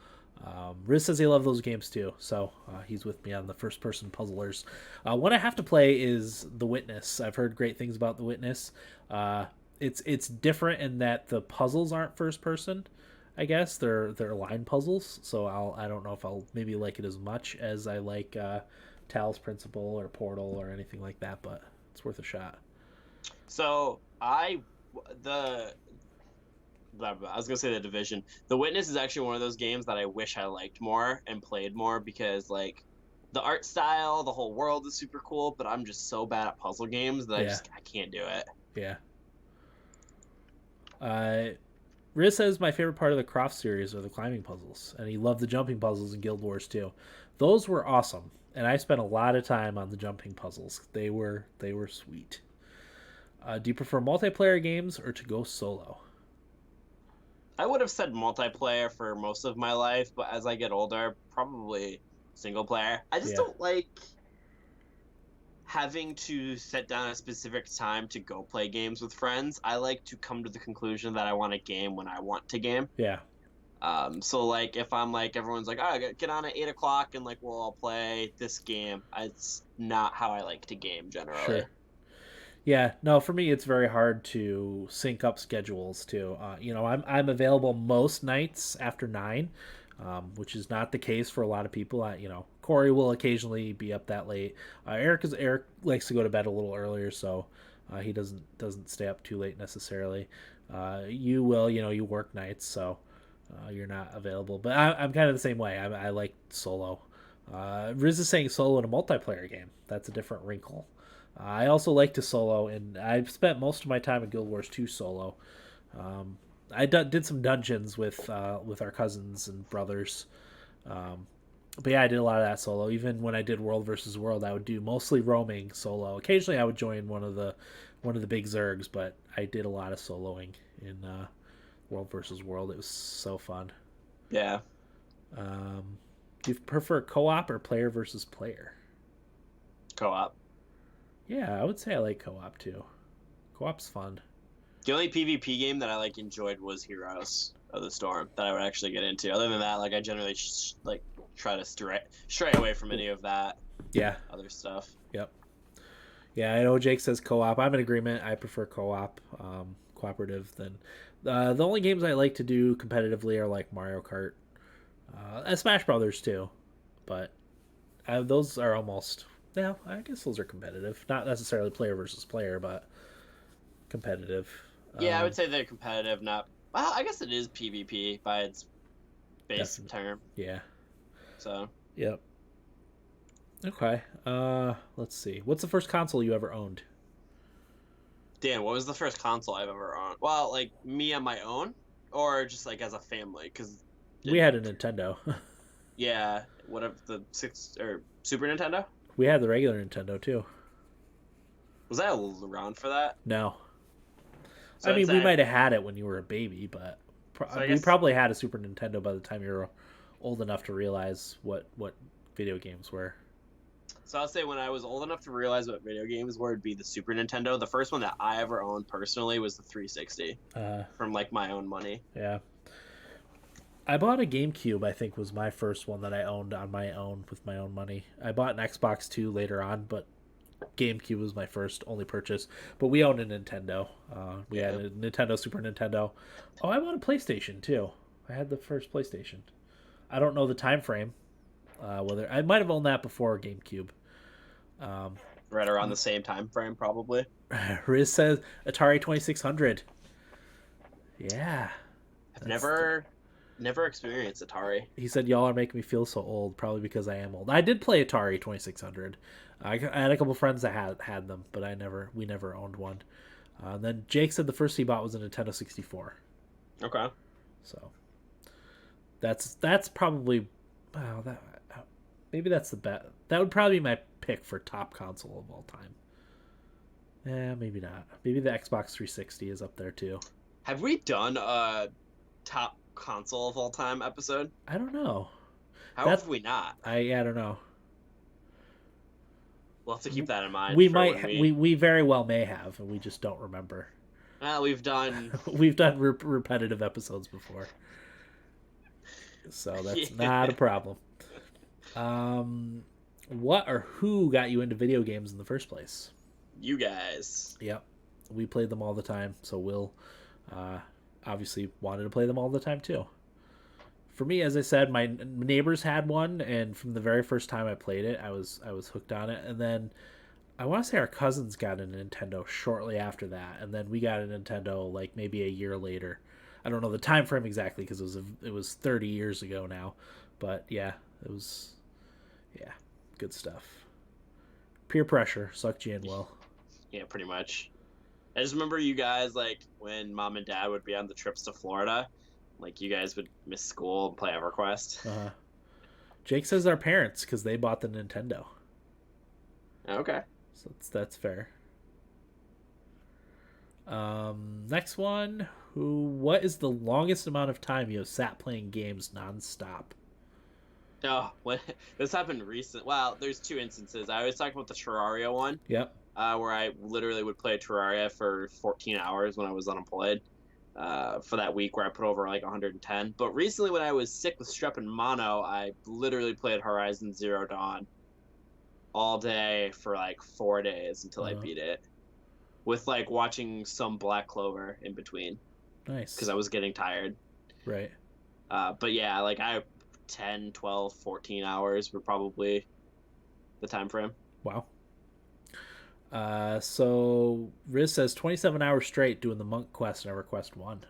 Riz says he loves those games too, so he's with me on the first person puzzlers. One I have to play is The Witness. I've heard great things about The Witness. It's different in that the puzzles aren't first person. I guess they're line puzzles, so I don't know if I'll maybe like it as much as I like Talos Principle or Portal or anything like that, but it's worth a shot. So the I was gonna say The Division. The Witness is actually one of those games that I wish I liked more and played more because like the art style, the whole world is super cool, but I'm just so bad at puzzle games that I can't do it. Yeah. Riz says my favorite part of the Croft series are the climbing puzzles, and he loved the jumping puzzles in Guild Wars too. Those were awesome, and I spent a lot of time on the jumping puzzles. They were sweet. Do you prefer multiplayer games or to go solo? I would have said multiplayer for most of my life, but as I get older, probably single player. I just don't like having to set down a specific time to go play games with friends. I like to come to the conclusion that I want a game when I want to game. Yeah. So like if I'm like everyone's like, all right, get on at 8 o'clock and like we'll all play this game. It's not how I like to game generally. Sure. Yeah, no, for me it's very hard to sync up schedules too. I'm available most nights after 9, which is not the case for a lot of people. Corey will occasionally be up that late. Eric likes to go to bed a little earlier, so he doesn't stay up too late necessarily. You will, you work nights, so you're not available. But I'm kind of the same way. I like solo. Riz is saying solo in a multiplayer game. That's a different wrinkle. I also like to solo, and I've spent most of my time in Guild Wars 2 solo. I did some dungeons with our cousins and brothers. But yeah, I did a lot of that solo. Even when I did World versus World, I would do mostly roaming solo. Occasionally, I would join one of the big Zergs, but I did a lot of soloing in World versus World. It was so fun. Yeah. Do you prefer co-op or player versus player? Co-op. Yeah, I would say I like co-op too. Co-op's fun. The only PvP game that I enjoyed was Heroes of the Storm that I would actually get into. Other than that, I generally try to stray away from any of that. Yeah. Other stuff. Yep. Yeah, I know Jake says co-op. I'm in agreement. I prefer co-op, cooperative. Than the only games I like to do competitively are like Mario Kart, and Smash Brothers too, but those are almost. Yeah, I guess those are competitive. Not necessarily player versus player, but competitive. Yeah, I would say they're competitive, not... Well, I guess it is PvP by its base term. Yeah. So. Yep. Okay. Let's see. What's the first console you ever owned? Dan, what was the first console I've ever owned? Well, me on my own? Or just, as a family? Because... We had a Nintendo. Yeah. Whatever, the Super Nintendo? We had the regular Nintendo too. Was I around for that? No. So I mean, we might have had it when you were a baby, but we probably had a Super Nintendo by the time you were old enough to realize what video games were. So I'll say when I was old enough to realize what video games were, it'd be the Super Nintendo. The first one that I ever owned personally was the 360 from my own money. Yeah. I bought a GameCube, I think was my first one that I owned on my own with my own money. I bought an Xbox 2 later on, but GameCube was my only purchase. But we owned a Nintendo. We had a Nintendo, Super Nintendo. Oh, I bought a PlayStation too. I had the first PlayStation. I don't know the time frame. Whether I might have owned that before GameCube. Right around the same time frame, probably. Riz says Atari 2600. Yeah. I've never experienced Atari. He said, y'all are making me feel so old, probably because I am old. I did play Atari 2600. I had a couple friends that had them, but we never owned one. And then Jake said the first he bought was a Nintendo 64. Okay. So that's probably maybe that's the best. That would probably be my pick for top console of all time. Maybe not. Maybe the Xbox 360 is up there too. Have we done a top console of all time episode? I don't know. How That have we not? I don't know. We'll have to keep that in mind We for when we very well may have, and we just don't remember. we've done. We've done repetitive episodes before, so that's Yeah, not a problem. What or who got you into video games in the first place? you guys. Yep, we played them all the time, so Will uh, obviously wanted to play them all the time too. For me, as I said, my neighbors had one, and from the very first time I played it, I was hooked on it. And then I want to say our cousins got a Nintendo shortly after that, and then we got a Nintendo like maybe a year later. I don't know the time frame exactly because it was 30 years ago now, but yeah, it was yeah, good stuff. Peer pressure sucked you in, Will. Yeah, pretty much. I just remember you guys like when mom and dad would be on the trips to Florida, like you guys would miss school and play EverQuest. Uh-huh. Jake says our parents because they bought the Nintendo, Okay. so that's fair. Next one. What is the longest amount of time you have sat playing games nonstop? Oh, what this happened recent. Well, there's two instances. I always talk about the Terraria one, Yep. where I literally would play Terraria for 14 hours when I was unemployed. For that week where I put over like 110. But recently, when I was sick with strep and mono, I literally played Horizon Zero Dawn all day for like 4 days until I beat it, with like watching some Black Clover in between Nice. because I was getting tired. Right. But yeah, like 10, 12, 14 hours were probably the time frame. Wow. So Riz says 27 hours straight doing the monk quest in EverQuest 1.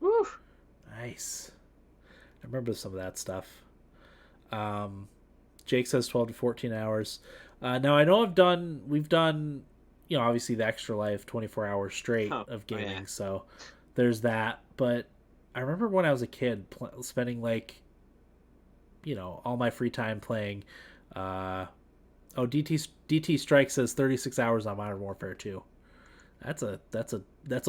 Woo! Nice. I remember some of that stuff. Jake says 12 to 14 hours. Now I know we've done, obviously the Extra Life 24 hours straight of gaming. Yeah. So there's that. But I remember when I was a kid spending like, all my free time playing, DT Strike says 36 hours on Modern Warfare 2. That's a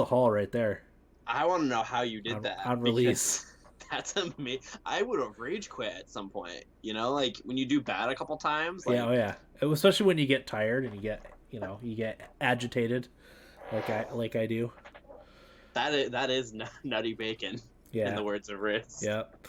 haul right there. I want to know how you did that on release. That's amazing. I would have rage quit at some point. Like when you do bad a couple times. Yeah, oh yeah. Especially when you get tired and you get agitated, like I do. That is nutty bacon. Yeah. In the words of Riz. Yep.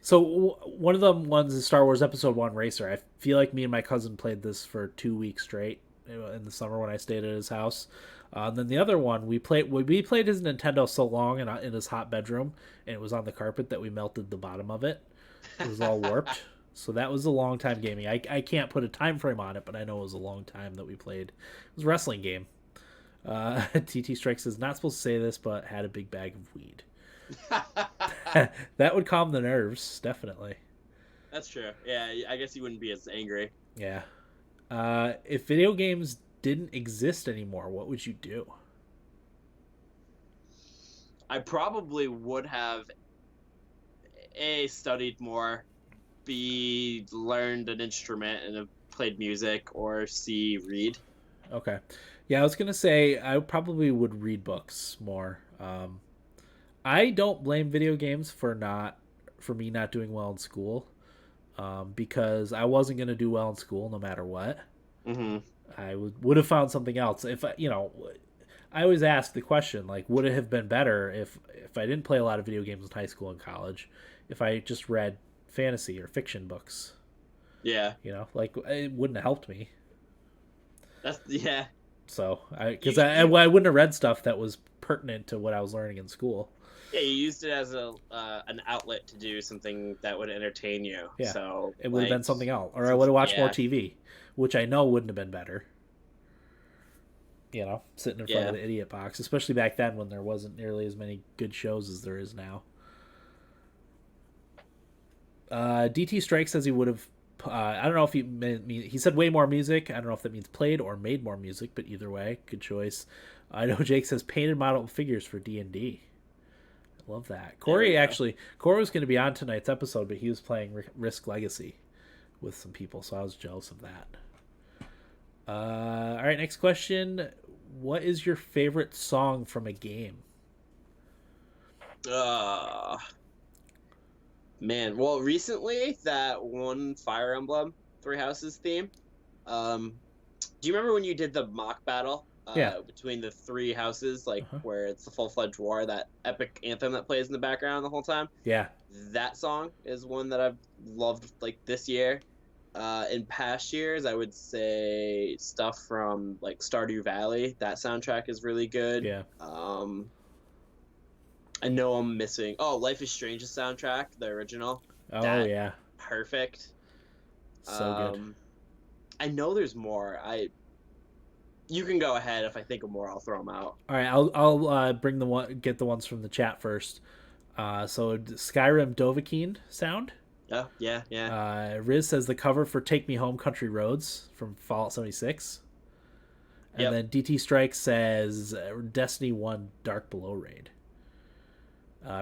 So one of the ones is Star Wars Episode 1 Racer. I feel like me and my cousin played this for 2 weeks straight in the summer when I stayed at his house. And then the other one, we played his Nintendo so long in his hot bedroom, and it was on the carpet that we melted the bottom of it. It was all warped. So that was a long time gaming. I can't put a time frame on it, but I know it was a long time that we played. It was a wrestling game. TT Strike says, not supposed to say this, but had a big bag of weed. That would calm the nerves, definitely. That's true. Yeah, I guess you wouldn't be as angry. Yeah. If video games didn't exist anymore, what would you do? I probably would have A, studied more, B, learned an instrument and have played music, or C, read. Okay. Yeah, I was going to say I probably would read books more. I don't blame video games for me not doing well in school, because I wasn't going to do well in school no matter what. Mm-hmm. I would have found something else. If I always ask the question, like, would it have been better if I didn't play a lot of video games in high school and college, if I just read fantasy or fiction books? Yeah. Like, it wouldn't have helped me. Yeah. So, because I wouldn't have read stuff that was pertinent to what I was learning in school. Yeah, you used it as an outlet to do something that would entertain you. Yeah. So it would have been something else. Or I would have watched more TV, which I know wouldn't have been better. Sitting in front of the idiot box, especially back then when there wasn't nearly as many good shows as there is now. DT Strike says he would have, I don't know if he said way more music. I don't know if that means played or made more music, but either way, good choice. I know Jake says painted model figures for D&D. I love that. Corey was going to be on tonight's episode, but he was playing Risk Legacy with some people, so I was jealous of that. All right, next question. What is your favorite song from a game? Uh, Man, well, recently that one Fire Emblem Three Houses theme. Do you remember when you did the mock battle Yeah. between the three houses, like Uh-huh. where it's the full-fledged war, that epic anthem that plays in the background the whole time? Yeah. That song is one that I've loved like this year. In past years, I would say stuff from like Stardew Valley. That soundtrack is really good. Yeah. I know I'm missing. Oh, Life is Strange's soundtrack, the original. Oh That yeah. perfect. So good. Um, I know there's more. You can go ahead. If I think of more, I'll throw them out. All right, I'll bring get the ones from the chat first. So Skyrim Dovahkiin sound. Yeah, yeah, yeah. Riz says the cover for "Take Me Home, Country Roads" from Fallout 76, and Yep. then DT Strike says Destiny 1 Dark Below raid.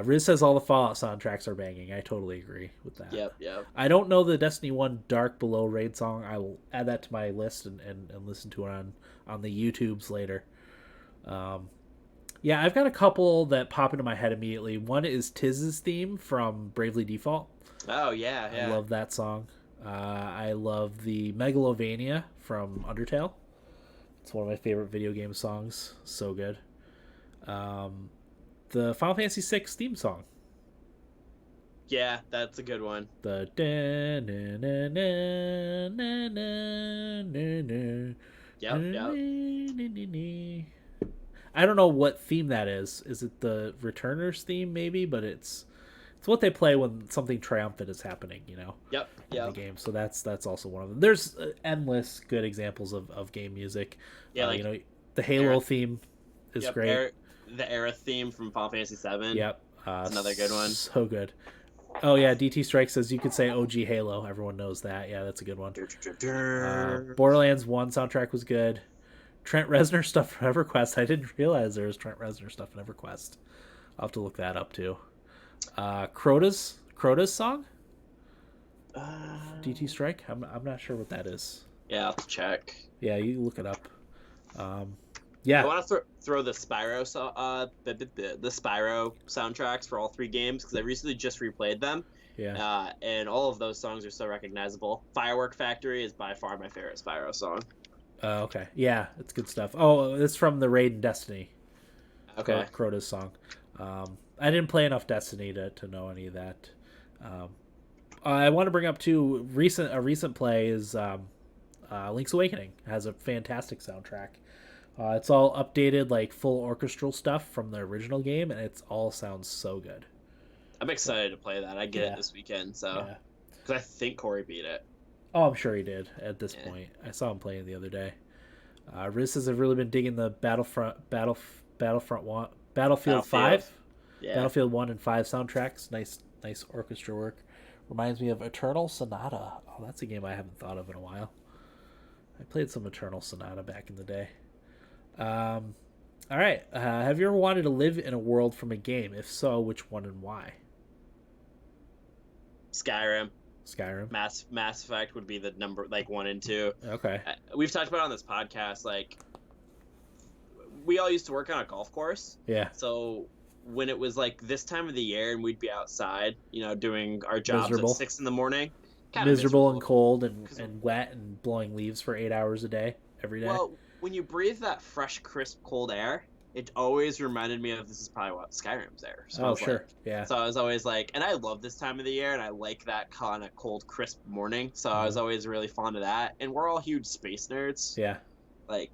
Riz says all the Fallout soundtracks are banging. I totally agree with that. Yep, yep. I don't know the Destiny 1 Dark Below raid song. I will add that to my list and listen to it on the YouTubes later. Yeah, I've got a couple that pop into my head immediately. One is Tiz's theme from Bravely Default. Oh yeah, I yeah. love that song. I love the Megalovania from Undertale. It's one of my favorite video game songs. So good. The Final Fantasy VI theme song. Yeah, that's a good one. The Yep, yep. I don't know what theme that is. Is it the Returners theme maybe? But it's what they play when something triumphant is happening, Yep, in the yep. game. So that's also one of them. There's endless good examples of game music. Yeah, like the Halo Era, theme is yep, great. the Era theme from Final Fantasy VII. Yep, It's another good one. So good. Oh yeah, DT Strike says you could say OG Halo. Everyone knows that. Yeah, that's a good one. Borderlands 1 soundtrack was good. Trent Reznor stuff from EverQuest. I didn't realize there was Trent Reznor stuff in EverQuest. I'll have to look that up too. Crota's song? DT Strike? I'm not sure what that is. Yeah, I'll check. Yeah, you look it up. Yeah. I want to throw the Spyro the Spyro soundtracks for all three games because I recently just replayed them. Yeah. And all of those songs are so recognizable. Firework Factory is by far my favorite Spyro song. Okay. Yeah, it's good stuff. Oh, it's from the Raid and Destiny. Okay. Crota's song. I didn't play enough Destiny to know any of that. I want to bring up too. A recent play is Link's Awakening. It has a fantastic soundtrack. It's all updated, like full orchestral stuff from the original game, and it all sounds so good. I'm excited to play that. I get it this weekend, so because I think Corey beat it. Oh, I'm sure he did at this point. I saw him playing the other day. Riz has really been digging the Battlefield 5. Yeah. Battlefield 1 and 5 soundtracks. Nice orchestra work. Reminds me of Eternal Sonata. Oh, that's a game I haven't thought of in a while. I played some Eternal Sonata back in the day. All right. Have you ever wanted to live in a world from a game? If so, which one and why? Skyrim. Mass Effect would be the number 1 and 2. Okay. We've talked about it on this podcast. Like, we all used to work on a golf course. Yeah. So when it was like this time of the year and we'd be outside, doing our jobs Miserable. at 6 a.m, miserable and cold and wet and blowing leaves for 8 hours a day every day. Well, when you breathe that fresh, crisp, cold air, it always reminded me of this is probably what Skyrim's air smells sure. like. Yeah. So I was always like, and I love this time of the year, and I like that kind of cold, crisp morning. So I was always really fond of that. And we're all huge space nerds. Yeah. Like,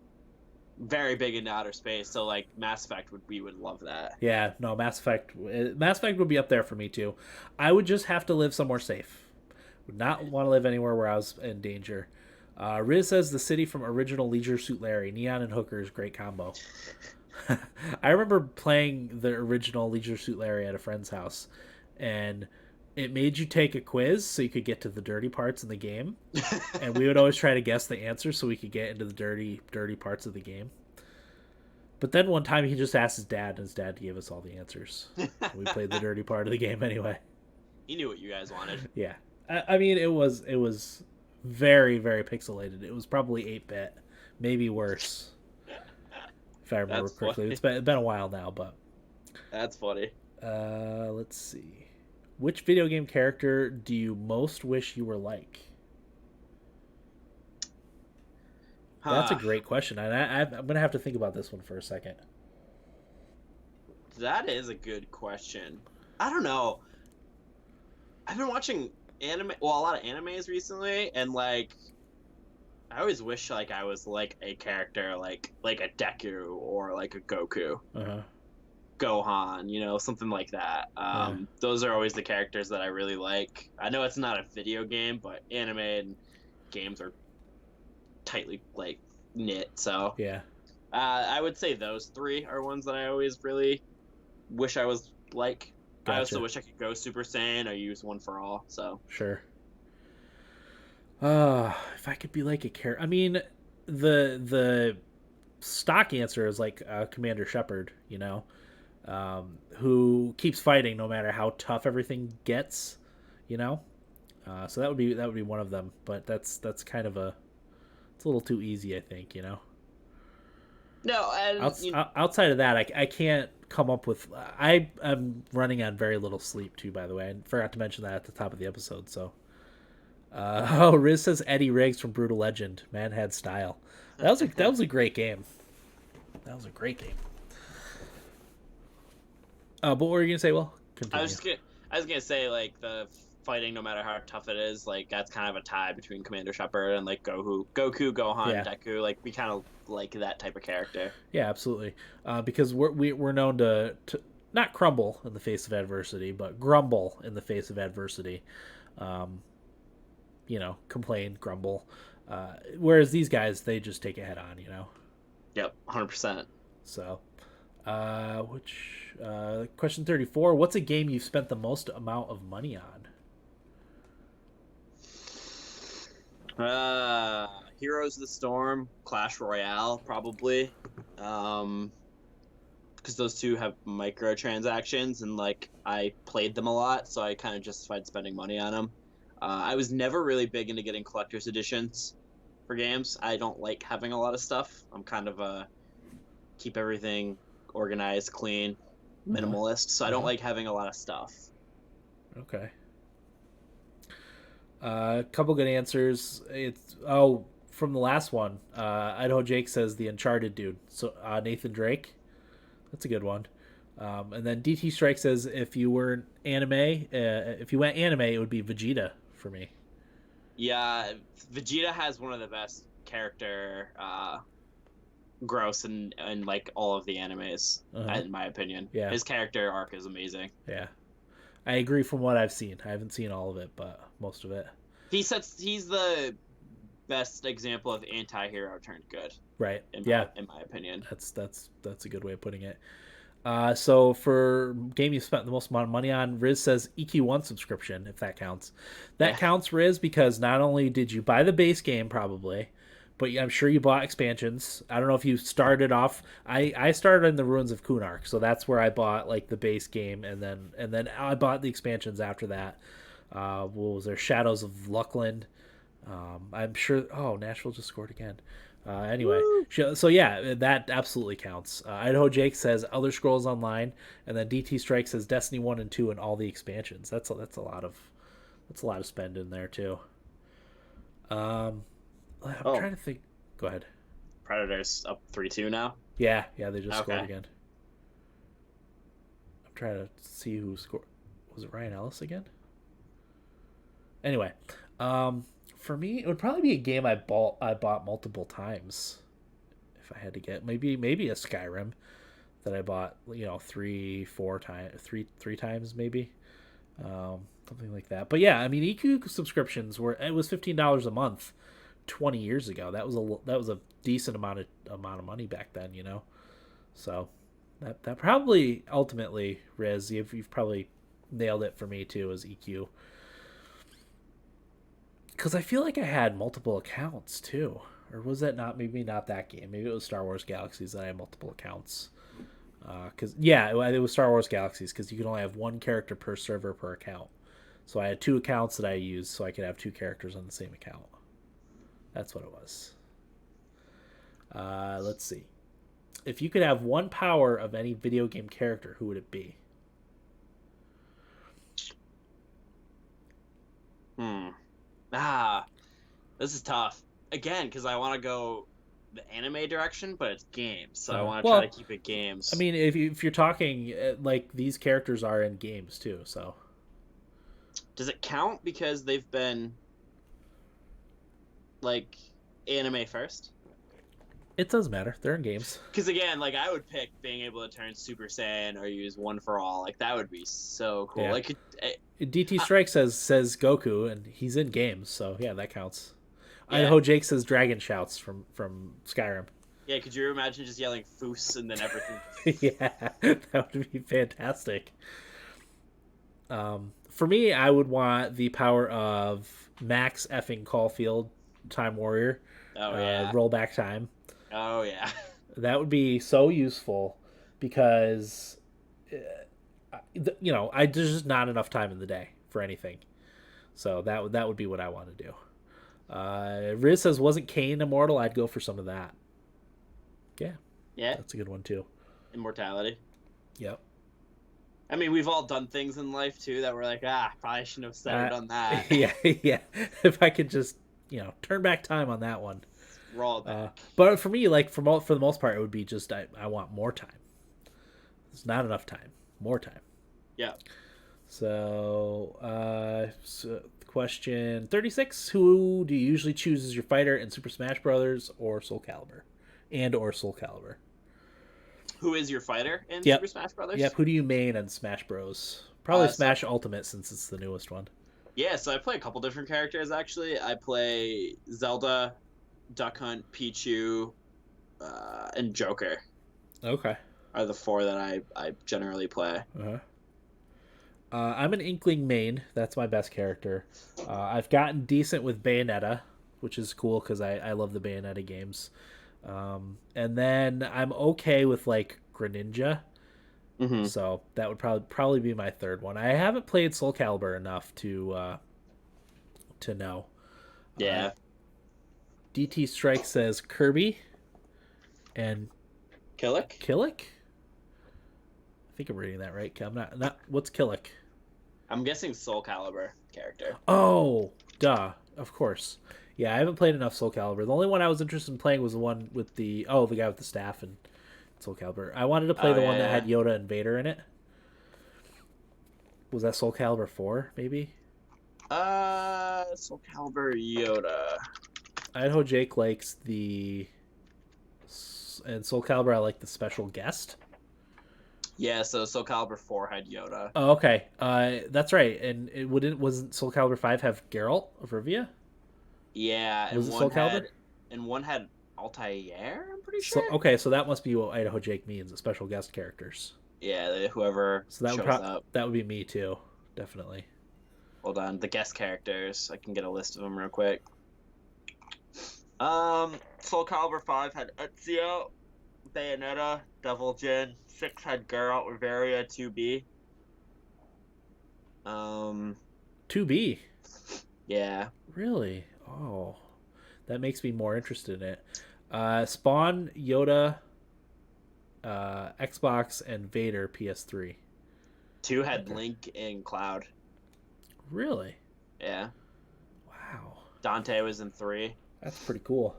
very big into outer space. So like Mass Effect we would love that. Yeah. No, Mass Effect would be up there for me too. I would just have to live somewhere safe. Would not want to live anywhere where I was in danger. Riz says the city from original Leisure Suit Larry. Neon and hookers, great combo. I remember playing the original Leisure Suit Larry at a friend's house, and it made you take a quiz so you could get to the dirty parts in the game. And we would always try to guess the answer so we could get into the dirty parts of the game. But then one time he just asked his dad, and his dad gave us all the answers. We played the dirty part of the game anyway. He knew what you guys wanted. Yeah. I mean, it was very, very pixelated. It was probably 8-bit, maybe worse. If I remember correctly. It's been a while now, but that's funny. Let's see. Which video game character do you most wish you were like? That's a Huh. great question. I'm gonna have to think about this one for a second. That is a good question. I don't know. I've been watching anime, well, a lot of animes recently, and like I always wish like I was like a character like a Deku or like a Goku, Uh huh. Gohan, something like that. Yeah. Those are always the characters that I really like. I know it's not a video game, but anime and games are tightly like knit, so Yeah. I would say those three are ones that I always really wish I was like. I also Gotcha. wish I could go Super Saiyan or use One for All. So Sure. If I could be like a character, I mean, the stock answer is like Commander Shepard, who keeps fighting no matter how tough everything gets, you know. So that would be one of them, but that's kind of it's a little too easy, I think, no, and Outside of that, I can't come up with. I'm running on very little sleep too, by the way. I forgot to mention that at the top of the episode. So, oh, Riz says Eddie Riggs from Brutal Legend. Man had style. That was a great game. That was a great game. But what were you gonna say? Well, I was continue. just gonna, I was gonna say like the fighting, no matter how tough it is, like that's kind of a tie between Commander Shepard and like Goku, Gohan, Yeah, Deku. Like we kind of like that type of character. yeah, absolutely. Because we're known to not crumble in the face of adversity, but grumble in the face of adversity. Um, complain, grumble. Whereas these guys, they just take it head on, Yep, 100%. So, which question 34? What's a game you've spent the most amount of money on? Heroes of the Storm, Clash Royale, probably. Um, because those two have microtransactions and like I played them a lot, so I kind of justified spending money on them. I was never really big into getting collector's editions for games. I don't like having a lot of stuff. I'm kind of a keep everything organized, clean, Uh huh. minimalist, so I Uh don't huh. like having a lot of stuff. Okay. A couple good answers. It's from the last one. Idaho Jake says the Uncharted dude. So Nathan Drake. That's a good one. And then DT Strike says if you were if you went anime, it would be Vegeta for me. Yeah, Vegeta has one of the best character growth in like all of the animes, Uh huh. in my opinion. Yeah. His character arc is amazing. Yeah. I agree from what I've seen. I haven't seen all of it, but most of it. He's the best example of anti-hero turned good Right. in my Yeah. in my opinion. That's a good way of putting it. So for game you spent the most amount of money on, Riz says EQ1 subscription, if that counts. That Yeah. counts, Riz, because not only did you buy the base game probably, but I'm sure you bought expansions. I don't know if you started off. I started in the Ruins of Kunark, so that's where I bought like the base game, and then I bought the expansions after that. What was there? Shadows of Luckland. I'm sure. Oh, Nashville just scored again. Anyway, Woo! so yeah, that absolutely counts. Idaho Jake says Elder Scrolls Online, and then DT Strike says Destiny 1 and 2 and all the expansions. That's a lot of spend in there too. Um, I'm Oh, trying to think. Go ahead. Predators up 3-2 now. Yeah, yeah, they just scored Okay. again. I'm trying to see who scored. Was it Ryan Ellis again? Anyway, um, for me, it would probably be a game I bought multiple times. If I had to get maybe a Skyrim that I bought, 3 4 times, three times maybe, something like that. But yeah, I mean EQ subscriptions it was $15 a month 20 years ago. That was a decent amount of money back then, So that probably ultimately, Riz, you've probably nailed it for me too as EQ, because I feel like I had multiple accounts too. Or was that not, maybe not that game? Maybe it was Star Wars Galaxies that I had multiple accounts. Because yeah, it was Star Wars Galaxies because you can only have one character per server per account. So I had two accounts that I used so I could have two characters on the same account. That's what it was. Let's see. If you could have one power of any video game character, who would it be? Ah, this is tough. Again, because I want to go the anime direction, but it's games, so I want to try to Well, keep it I games. mean, if you're talking like these characters are in games too, so Does it count because they've been like anime first? it doesn't matter. They're in games. Because again, like I would pick being able to turn Super Saiyan or use One for All. Like that would be so cool. Yeah. Like, DT I, Strike says Goku, and he's in games, so yeah, that counts. yeah, Idaho Jake says Dragon Shouts from Skyrim. yeah. Could you imagine just yelling "Foos" and then everything? Yeah, that would be fantastic. For me, I would want the power of Max effing Caulfield, Time Warrior, Oh yeah, rollback time. oh yeah, That would be so useful because, there's just not enough time in the day for anything. So that would be what I want to do. Riz says, wasn't Kane immortal? I'd go for some of that. Yeah, yeah. that's a good one too. Immortality. Yep. I mean, we've all done things in life too that we're like, probably shouldn't have said or done that. Yeah, yeah. If I could just, turn back time on that one. Roll back. But for me, like for the most part, it would be just I want more time. It's not enough time. More time. Yeah. So question 36: Who do you usually choose as your fighter in Super Smash Brothers or Soul Calibur, or Soul Calibur? Who is your fighter in Yep. Super Smash Brothers? Yep. Who do you main in Smash Bros? Probably So Smash Ultimate since it's the newest one. yeah, so I play a couple different characters actually. I play Zelda, Duck Hunt, Pichu, and Joker. Okay. Are the four that I generally play. Uh-huh. I'm an Inkling main. That's my best character. I've gotten decent with Bayonetta, which is cool because I love the Bayonetta games. And then I'm okay with like Greninja. Mm-hmm. So that would probably be my third one. I haven't played Soul Calibur enough to know. Uh, Yeah. DT Strike says Kirby and Killick? Killick. I think I'm reading that right. I'm not. What's Killick? I'm guessing Soul Calibur character. Oh, duh. Of course. Yeah, I haven't played enough Soul Calibur. The only one I was interested in playing was the one with the guy with the staff and Soul Calibur. I wanted to play Oh the yeah, one that yeah. had Yoda and Vader in it. Was that Soul Calibur 4, maybe? Soul Calibur Yoda. Idaho Jake likes and Soul Calibur I like the special guest. Yeah, so Soul Calibur 4 had Yoda. Oh, okay. That's right. And wasn't Soul Calibur 5 have Geralt of Rivia? Yeah, Was it Soul Calibur? one had Altair, I'm pretty So sure. okay, so that must be what Idaho Jake means, the special guest characters. Yeah, whoever So that shows up. that would be me too, definitely. Hold on, the guest characters. I can get a list of them real quick. Soul Calibur 5 had Ezio, Bayonetta, Devil Jin. 6 had Geralt, Riveria, 2B. 2B. Yeah. Really? Oh, that makes me more interested in it. Spawn, Yoda, Xbox, and Vader PS3. 2 had Okay. Link and Cloud. Really? Yeah. Wow, Dante was in 3. that's pretty cool.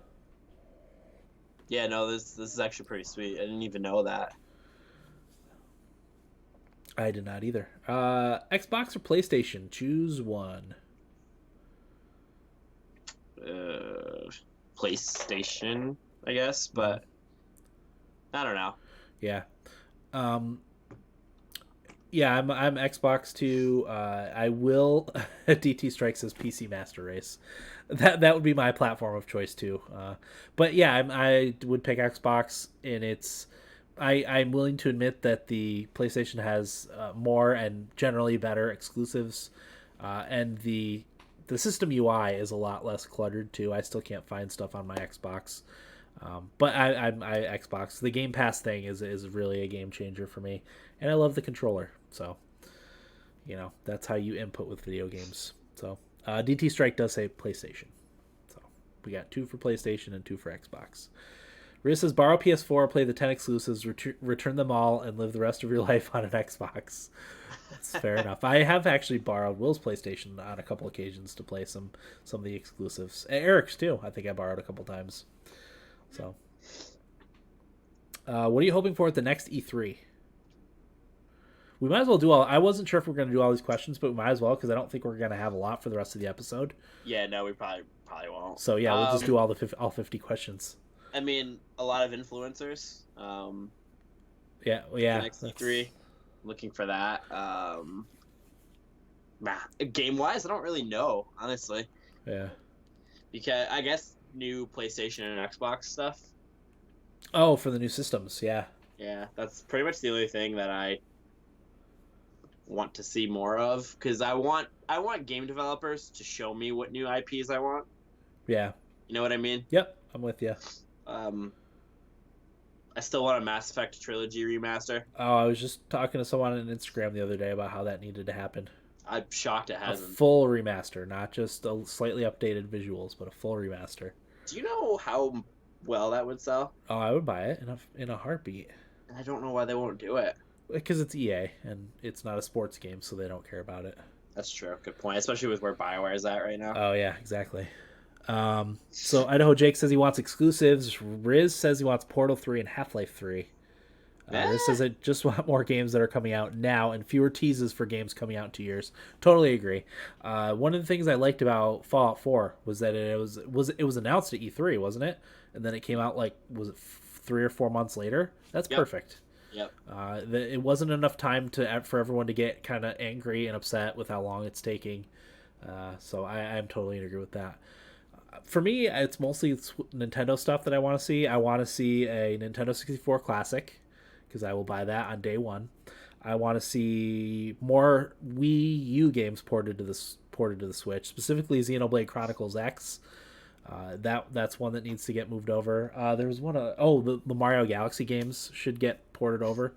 Yeah, no, this is actually pretty sweet. I didn't even know that. I did not either. Xbox or PlayStation? Choose one. Uh, PlayStation, I guess, but I don't know. Yeah. Um, yeah, I'm Xbox too. I will. DT Strike says PC Master Race. That would be my platform of choice too. But yeah, I would pick Xbox, and I'm willing to admit that the PlayStation has more and generally better exclusives, and the system UI is a lot less cluttered too. I still can't find stuff on my Xbox. But I Xbox. The Game Pass thing is really a game changer for me, and I love the controller. So, that's how you input with video games. So, DT Strike does say PlayStation. So we got 2 for PlayStation and 2 for Xbox. Riz says borrow PS4, play the 10 exclusives, return them all, and live the rest of your life on an Xbox. That's fair enough. I have actually borrowed Will's PlayStation on a couple occasions to play some of the exclusives. Eric's too. I think I borrowed a couple times. So, what are you hoping for at the next E3? We might as well do all. I wasn't sure if we're going to do all these questions, but we might as well because I don't think we're going to have a lot for the rest of the episode. Yeah, no, we probably won't. So yeah, we'll just do all 50 questions. I mean, a lot of influencers. Yeah. Next E3, looking for that. Game wise, I don't really know, honestly. Yeah. Because I guess new PlayStation and Xbox stuff. Oh, for the new systems, yeah. Yeah, that's pretty much the only thing that I want to see more of, because I want game developers to show me what new IPs I want. Yeah. You know what I mean? Yep, I'm with you. I still want a Mass Effect trilogy remaster. Oh, I was just talking to someone on Instagram the other day about how that needed to happen. I'm shocked it hasn't. A full remaster, not just a slightly updated visuals, but a full remaster. Do you know how well that would sell? Oh, I would buy it in a heartbeat. I don't know why they won't do it. Because it's EA, and it's not a sports game, so they don't care about it. That's true. Good point. Especially with where BioWare is at right now. Oh, yeah, exactly. So Idaho Jake says he wants exclusives. Riz says he wants Portal 3 and Half-Life 3. Riz says I just want more games that are coming out now and fewer teases for games coming out in 2 years. Totally agree. One of the things I liked about Fallout 4 was that it was announced at E3, wasn't it? And then it came out was it 3 or 4 months later? That's perfect. Yep. It wasn't enough time for everyone to get kind of angry and upset with how long it's taking. So I'm totally in agreement with that. For me, it's mostly Nintendo stuff that I want to see. I want to see a Nintendo 64 Classic because I will buy that on day one. I want to see more Wii U games ported to the Switch, specifically Xenoblade Chronicles X. That's one that needs to get moved over. There's one. The Mario Galaxy games should get ported over.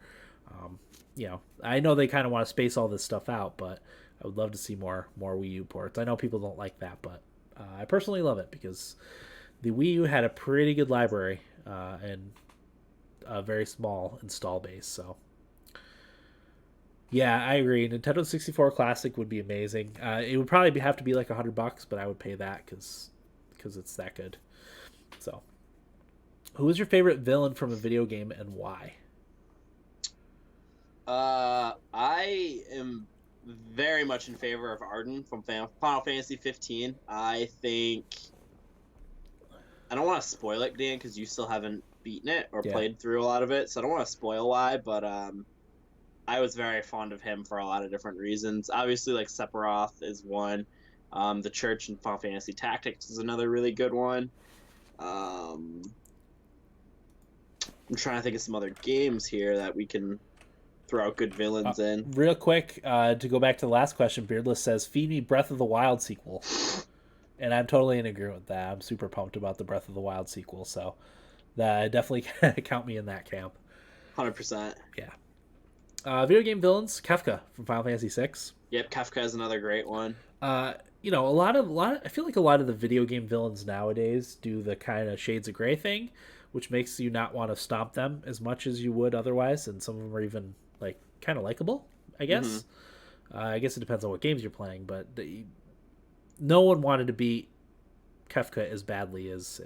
I know they kind of want to space all this stuff out, but I would love to see more Wii U ports. I know people don't like that, but I personally love it because the Wii U had a pretty good library and a very small install base. So yeah, I agree. Nintendo 64 Classic would be amazing. It would probably have to be like $100, but I would pay that because it's that good. So, who is your favorite villain from a video game and why? I am very much in favor of Arden from Final Fantasy 15. I think I don't want to spoil it, Dan, because you still haven't beaten it or played through a lot of it, so I don't want to spoil why. But I was very fond of him for a lot of different reasons. Obviously, like Sephiroth is one. The Church in Final Fantasy Tactics is another really good one. I'm trying to think of some other games here that we can throw out good villains in. Real quick, to go back to the last question, Beardless says, feed me Breath of the Wild sequel. And I'm totally in agreement with that. I'm super pumped about the Breath of the Wild sequel, so that definitely count me in that camp. 100%. Yeah. Video game villains, Kefka from Final Fantasy VI. Yep, Kefka is another great one. A lot of I feel like a lot of the video game villains nowadays do the kind of Shades of Grey thing, which makes you not want to stomp them as much as you would otherwise, and some of them are even like kind of likable, I guess. Mm-hmm. I guess it depends on what games you're playing, but no one wanted to beat Kefka as badly as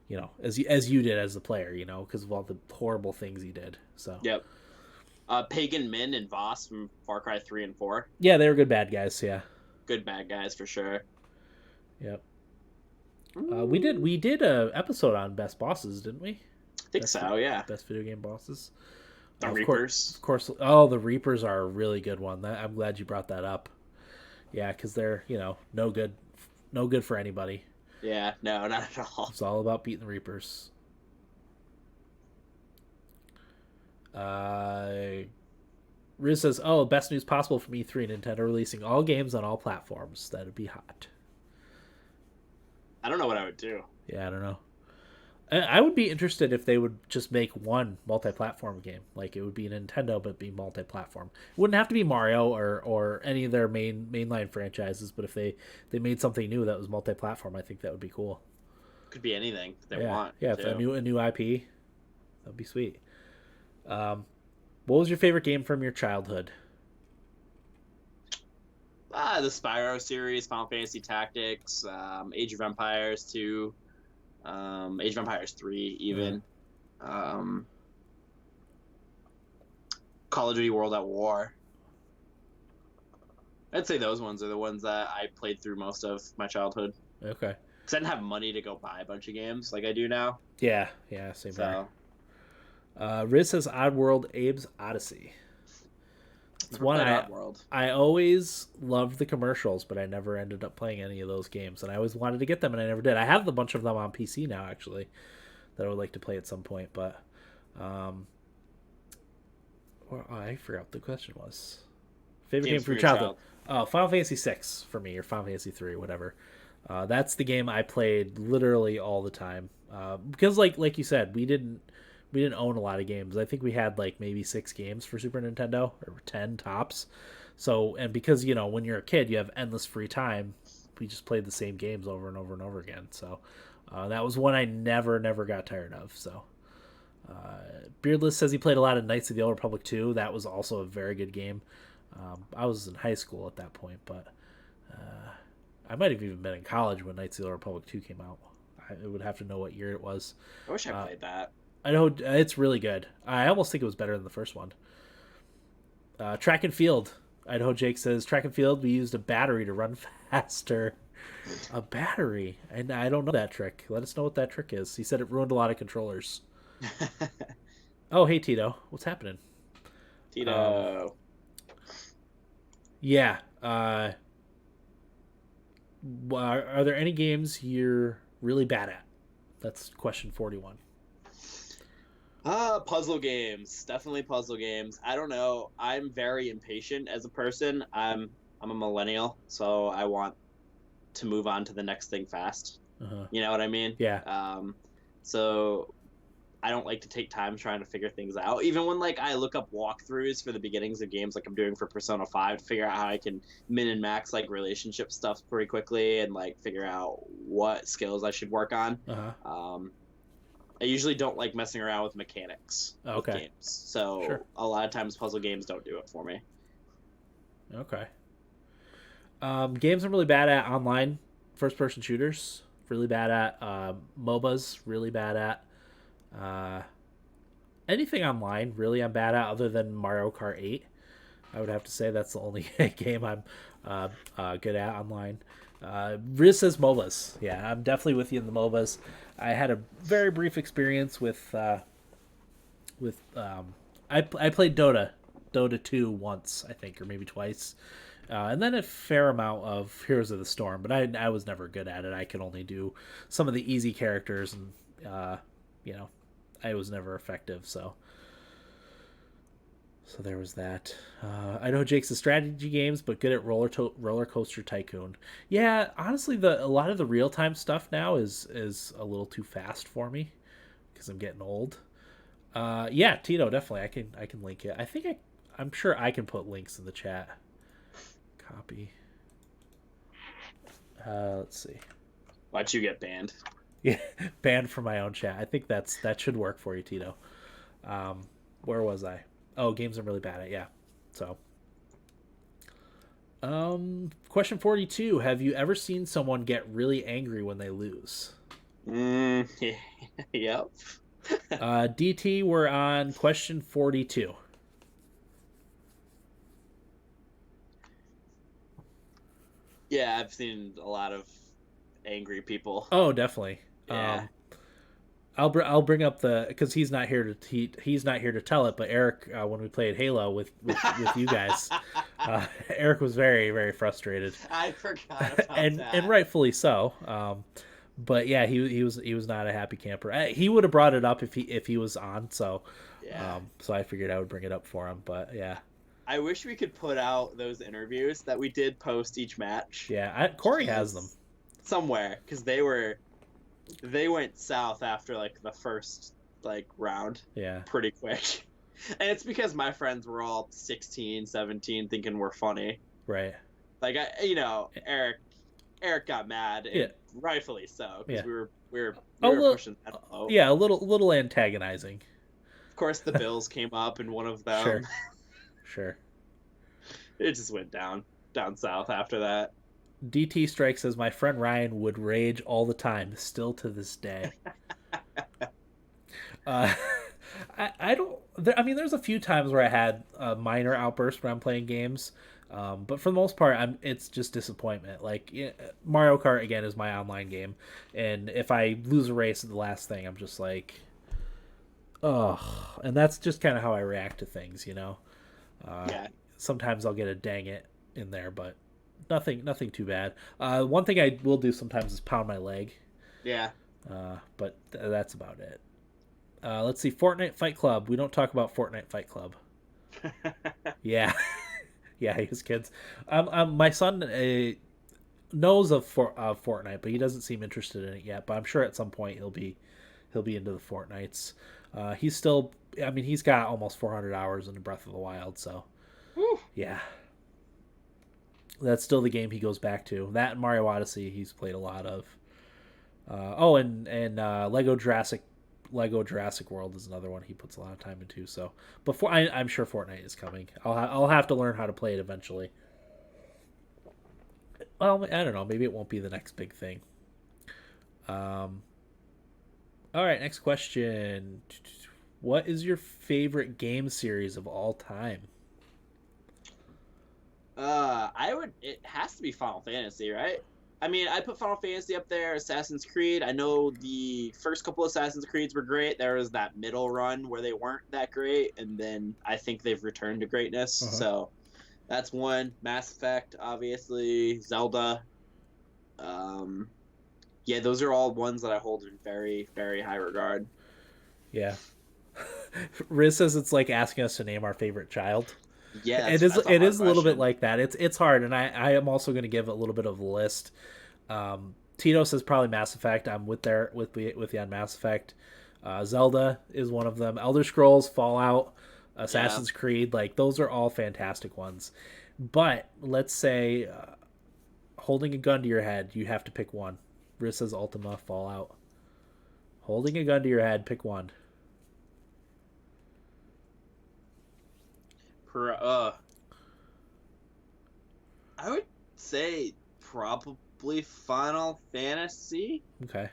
you did as the player, because of all the horrible things he did. So yep. Pagan Min and Voss from Far Cry 3 and 4. Yeah, they were good bad guys. Yeah, good bad guys for sure. Yep. We did a episode on best bosses, didn't we? I think so. Yeah. Best video game bosses. The Reapers. Of course. Oh, the Reapers are a really good one. I'm glad you brought that up. Yeah, because they're no good for anybody. Yeah, no, not at all. It's all about beating the Reapers. Riz says, "Oh, best news possible from E3: Nintendo releasing all games on all platforms. That'd be hot." I don't know what I would do. Yeah, I don't know. I would be interested if they would just make one multi-platform game. Like it would be Nintendo, but be multi-platform. It wouldn't have to be Mario or any of their mainline franchises. But if they made something new that was multi-platform, I think that would be cool. Could be anything they Yeah, want yeah. It's to. a new IP. That'd be sweet. What was your favorite game from your childhood? The Spyro series, Final Fantasy Tactics, Age of Empires 2, Age of Empires 3, Uh, even. Um, Call of Duty World at War. I'd say those ones are the ones that I played through most of my childhood. okay. Because I didn't have money to go buy a bunch of games like I do now. Yeah, yeah. Same here. So, Riz says Oddworld, Abe's Odyssey. It's never one played Oddworld. I always loved the commercials, but I never ended up playing any of those games, and I always wanted to get them, and I never did. I have a bunch of them on PC now, actually, that I would like to play at some point, but I forgot what the question was. Favorite game for your childhood? Oh, Final Fantasy 6 for me, or Final Fantasy 3, whatever. That's the game I played literally all the time. Because like you said, we didn't own a lot of games. I think we had like maybe 6 games for Super Nintendo, or 10 tops. So, and because when you're a kid, you have endless free time. We just played the same games over and over and over again. So that was one I never got tired of. So Beardless says he played a lot of Knights of the Old Republic 2. That was also a very good game. I was in high school at that point, but I might have even been in college when Knights of the Old Republic 2 came out. I would have to know what year it was. I wish I played that. I know it's really good. I almost think it was better than the first one. Track and field. Idaho Jake says, track and field, we used a battery to run faster. A battery? And I don't know that trick. Let us know what that trick is. He said it ruined a lot of controllers. Oh, hey, Tito. What's happening? Tito. Yeah. Are there any games you're really bad at? That's question 41. Puzzle games. Definitely puzzle games. I don't know. I'm very impatient as a person. I'm a millennial, so I want to move on to the next thing fast. Uh-huh. You know what I mean? Yeah. So I don't like to take time trying to figure things out. Even when like I look up walkthroughs for the beginnings of games, like I'm doing for Persona 5, to figure out how I can min and max like relationship stuff pretty quickly and like figure out what skills I should work on. Uh-huh. I usually don't like messing around with mechanics with games. So Sure. A lot of times puzzle games don't do it for me. Okay. Games I'm really bad at online, first-person shooters. Really bad at MOBAs. Really bad at anything online. Really, I'm bad at other than Mario Kart 8. I would have to say that's the only game I'm good at online. Riz says MOBAs. Yeah, I'm definitely with you in the MOBAs. I had a very brief experience with I played Dota 2 once, I think, or maybe twice. And then a fair amount of Heroes of the Storm, but I was never good at it. I could only do some of the easy characters, and I was never effective. So there was that. I know Jake's the strategy games, but good at Roller Coaster Tycoon. Yeah, honestly, a lot of the real time stuff now is a little too fast for me because I'm getting old. Yeah, Tito, definitely. I can link it. I'm sure I can put links in the chat. Copy. Let's see. Why'd you get banned? Yeah, banned from my own chat. I think that should work for you, Tito. Where was I? Oh, games I'm really bad at. Yeah. So, question 42. Have you ever seen someone get really angry when they lose? Yep. DT, we're on question 42. Yeah, I've seen a lot of angry people. Oh, definitely. Yeah. I'll bring up because he's not here to tell it, but Eric, when we played Halo with you guys, Eric was very, very frustrated. I forgot about and that. And rightfully so. But yeah, he was not a happy camper. He would have brought it up if he was on. So yeah. So I figured I would bring it up for him. But yeah. I wish we could put out those interviews that we did post each match. Yeah, Corey has them somewhere because they went south after like the first like round. Yeah. Pretty quick. And it's because my friends were all 16, 17 thinking we're funny. Right. Like Eric Eric got mad, Yeah. and rightfully so, because Yeah. we were pushing that boat. Yeah, a little antagonizing. Of course, the Bills came up, and one of them, Sure. it just went down south after that. DT Strike says my friend Ryan would rage all the time, still to this day. Uh, I don't. I mean, there's a few times where I had a minor outburst when I'm playing games, but for the most part, it's just disappointment. Like Mario Kart again is my online game, and if I lose a race at the last thing, I'm just like, oh, and that's just kind of how I react to things, you know. Yeah. Sometimes I'll get a dang it in there, but nothing too bad. One thing I will do sometimes is pound my leg. Yeah. But that's about it. Let's see, Fortnite Fight Club. We don't talk about Fortnite Fight Club. Yeah, yeah, his kids. My son knows of Fortnite, but he doesn't seem interested in it yet. But I'm sure at some point he'll be into the Fortnites. He's still. I mean, he's got almost 400 hours in Breath of the Wild, so Whew. yeah. That's still the game he goes back to. That and Mario Odyssey he's played a lot of. And Lego Jurassic World is another one he puts a lot of time into. So before I'm sure Fortnite is coming. I'll have to learn how to play it eventually. Well, I don't know. Maybe it won't be the next big thing. All right, next question. What is your favorite game series of all time? It has to be Final Fantasy, right? I mean, I put Final Fantasy up there, Assassin's Creed. I know the first couple Assassin's Creeds were great. There was that middle run where they weren't that great, and then I think they've returned to greatness. So that's one. Mass Effect, obviously. Zelda. Yeah, those are all ones that I hold in very, very high regard. Yeah. Riz says it's like asking us to name our favorite child. Yeah, It that's a it hard is a little bit question. like that. It's hard, and I am also going to give a little bit of a list. Tito says probably Mass Effect. I'm with you on Mass Effect. Zelda is one of them. Elder Scrolls, Fallout, Yeah. Assassin's Creed, like those are all fantastic ones. But let's say holding a gun to your head, you have to pick one. Riz says Ultima, Fallout. Holding a gun to your head, pick one. Per, I would say probably Final Fantasy. Okay.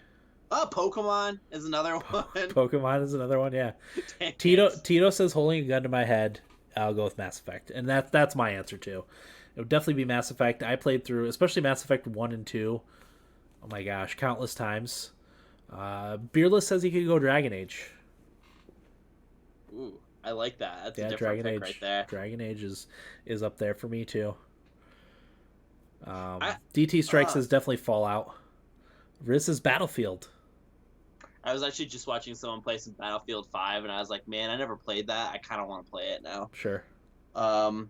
Oh, Pokemon is another one. Pokemon is another one, yeah. Dang Tito it. Tito says holding a gun to my head. I'll go with Mass Effect, and that's my answer too. It would definitely be Mass Effect. I played through, especially Mass Effect 1 and 2. Oh my gosh, countless times. Beerless says he could go Dragon Age. Ooh, I like that. That's a Yeah, different Dragon pick right Age. there. Dragon Age is up there for me too. I DT Strike uh, says definitely Fallout. Riz is Battlefield. I was actually just watching someone play some Battlefield 5, and I was like, man, I never played that. I kind of want to play it now. Sure. Um,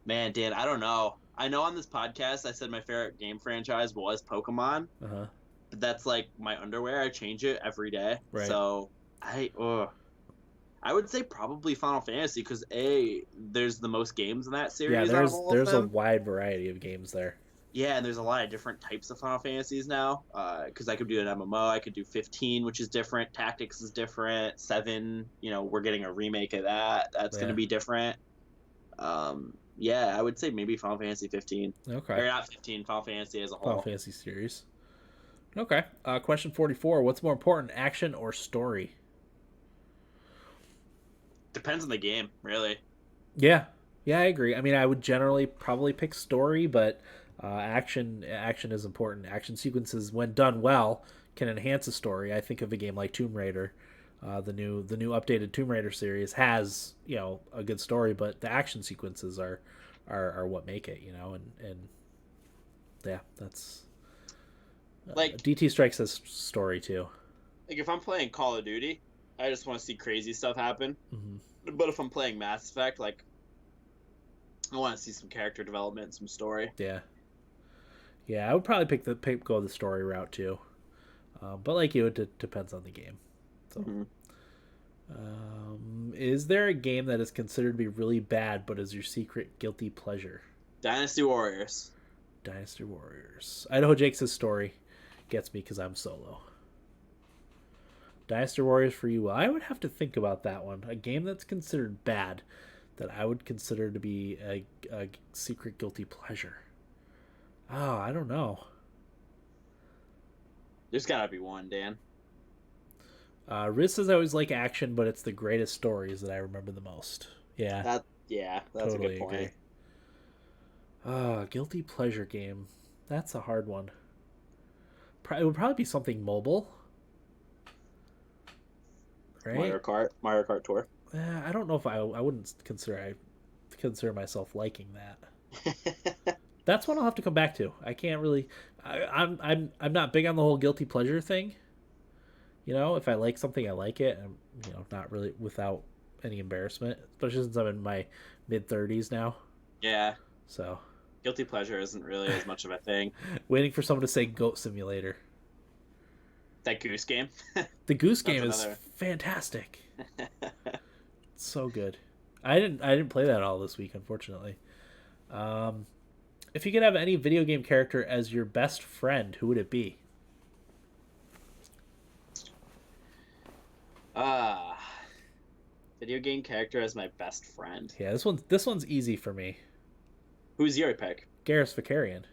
Man, Dan, I don't know. I know on this podcast I said my favorite game franchise was Pokemon, Uh-huh. but that's like my underwear. I change it every day. Right. So I would say probably Final Fantasy because there's the most games in that Yeah, series out of all of there's a them. wide variety of games there. Yeah, and there's a lot of different types of Final Fantasies now. Because I could do an MMO, I could do 15, which is different. Tactics is different. 7, we're getting a remake of that. That's going Yeah. to be different. Yeah, I would say maybe Final Fantasy 15. Okay. Or not 15, Final Fantasy as a Final whole. Fantasy series. Okay. Question 44. What's more important, action or story? Depends on the game, really. Yeah. Yeah, I agree. I mean, I would generally probably pick story, but action is important. Action sequences, when done well, can enhance a story. I think of a game like Tomb Raider. The new updated Tomb Raider series has a good story, but the action sequences are what make it. And yeah, that's Like, DT Strike says story too. if I'm playing Call of Duty, I just want to see crazy stuff happen. Mm-hmm. But if I'm playing Mass Effect, I want to see some character development and some story. Yeah, yeah, I would probably go the story route too. But like you, it depends on the game. So, is there a game that is considered to be really bad but is your secret guilty pleasure? Dynasty Warriors. Dynasty Warriors. Idaho Jake's story gets me because I'm solo. Dynasty Warriors for you. Well, I would have to think about that one. A game that's considered bad that I would consider to be a secret guilty pleasure. Oh, I don't know. There's gotta be one, Dan. Riz says I always like action, but it's the greatest stories that I remember the most. Yeah, That's totally a good point. agree. Guilty pleasure game. That's a hard one. It would probably be something mobile, right? Mario Kart Tour. I don't know if I wouldn't consider myself liking that. That's one I'll have to come back to. I can't really. I'm not big on the whole guilty pleasure thing. You know, if I like something, I like it. And, you know, not really without any embarrassment, especially since I'm in my mid-30s now. Yeah. So. Guilty pleasure isn't really as much of a thing. Waiting for someone to say Goat Simulator. That Goose Game. The Goose Game is fantastic. It's so good. I didn't play that all this week, unfortunately. If you could have any video game character as your best friend, who would it be? Video game character as my best friend. Yeah, this one's easy for me. Who's your pick? Garrus Vakarian.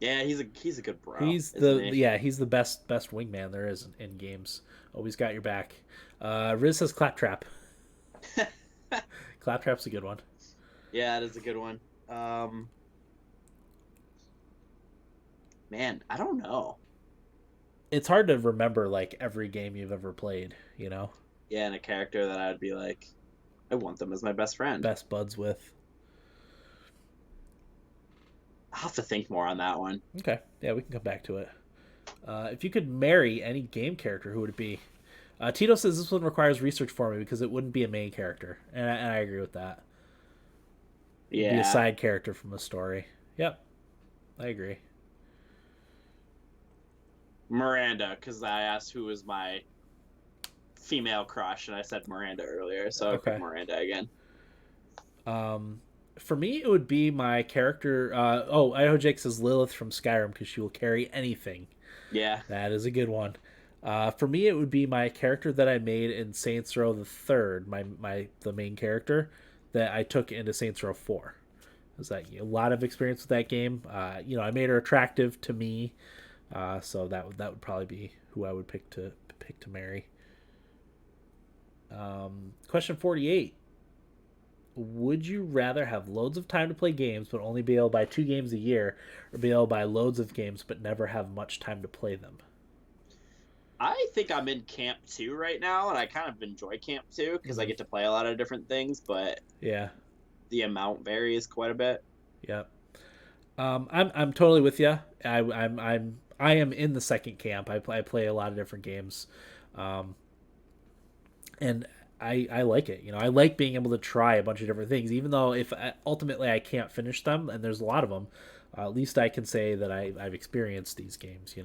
Yeah, he's a good bro. He's the best wingman there is in games. Always got your back. Riz says Claptrap. Claptrap's a good one. Yeah, it is a good one. Man, I don't know. It's hard to remember like every game you've ever played, you know? Yeah, and a character that I would be like, I want them as my best friend. Best buds with. I'll have to think more on that one. Okay. Yeah, we can come back to it. If you could marry any game character, who would it be? Tito says this one requires research for me because it wouldn't be a main character. And I agree with that. Yeah. It'd be a side character from a story. Yep. I agree. Miranda, because I asked who was my female crush, and I said Miranda earlier, so I picked Miranda again. For me, it would be my character. Idaho Jake says Lilith from Skyrim because she will carry anything. Yeah. That is a good one. For me, it would be my character that I made in Saints Row the Third, the main character that I took into Saints Row 4. There's a lot of experience with that game. I made her attractive to me, so that would probably be who I would pick to marry. Question 48. Would you rather have loads of time to play games but only be able to buy 2 games a year, or be able to buy loads of games but never have much time to play them? I think I'm in Camp 2 right now, and I kind of enjoy Camp 2 because I get to play a lot of different things, but yeah, the amount varies quite a bit. Yep. I'm totally with you. I am in the second camp. I play a lot of different games, and I like it. I like being able to try a bunch of different things, even though ultimately I can't finish them, and there's a lot of them. At least I can say that I've experienced these games.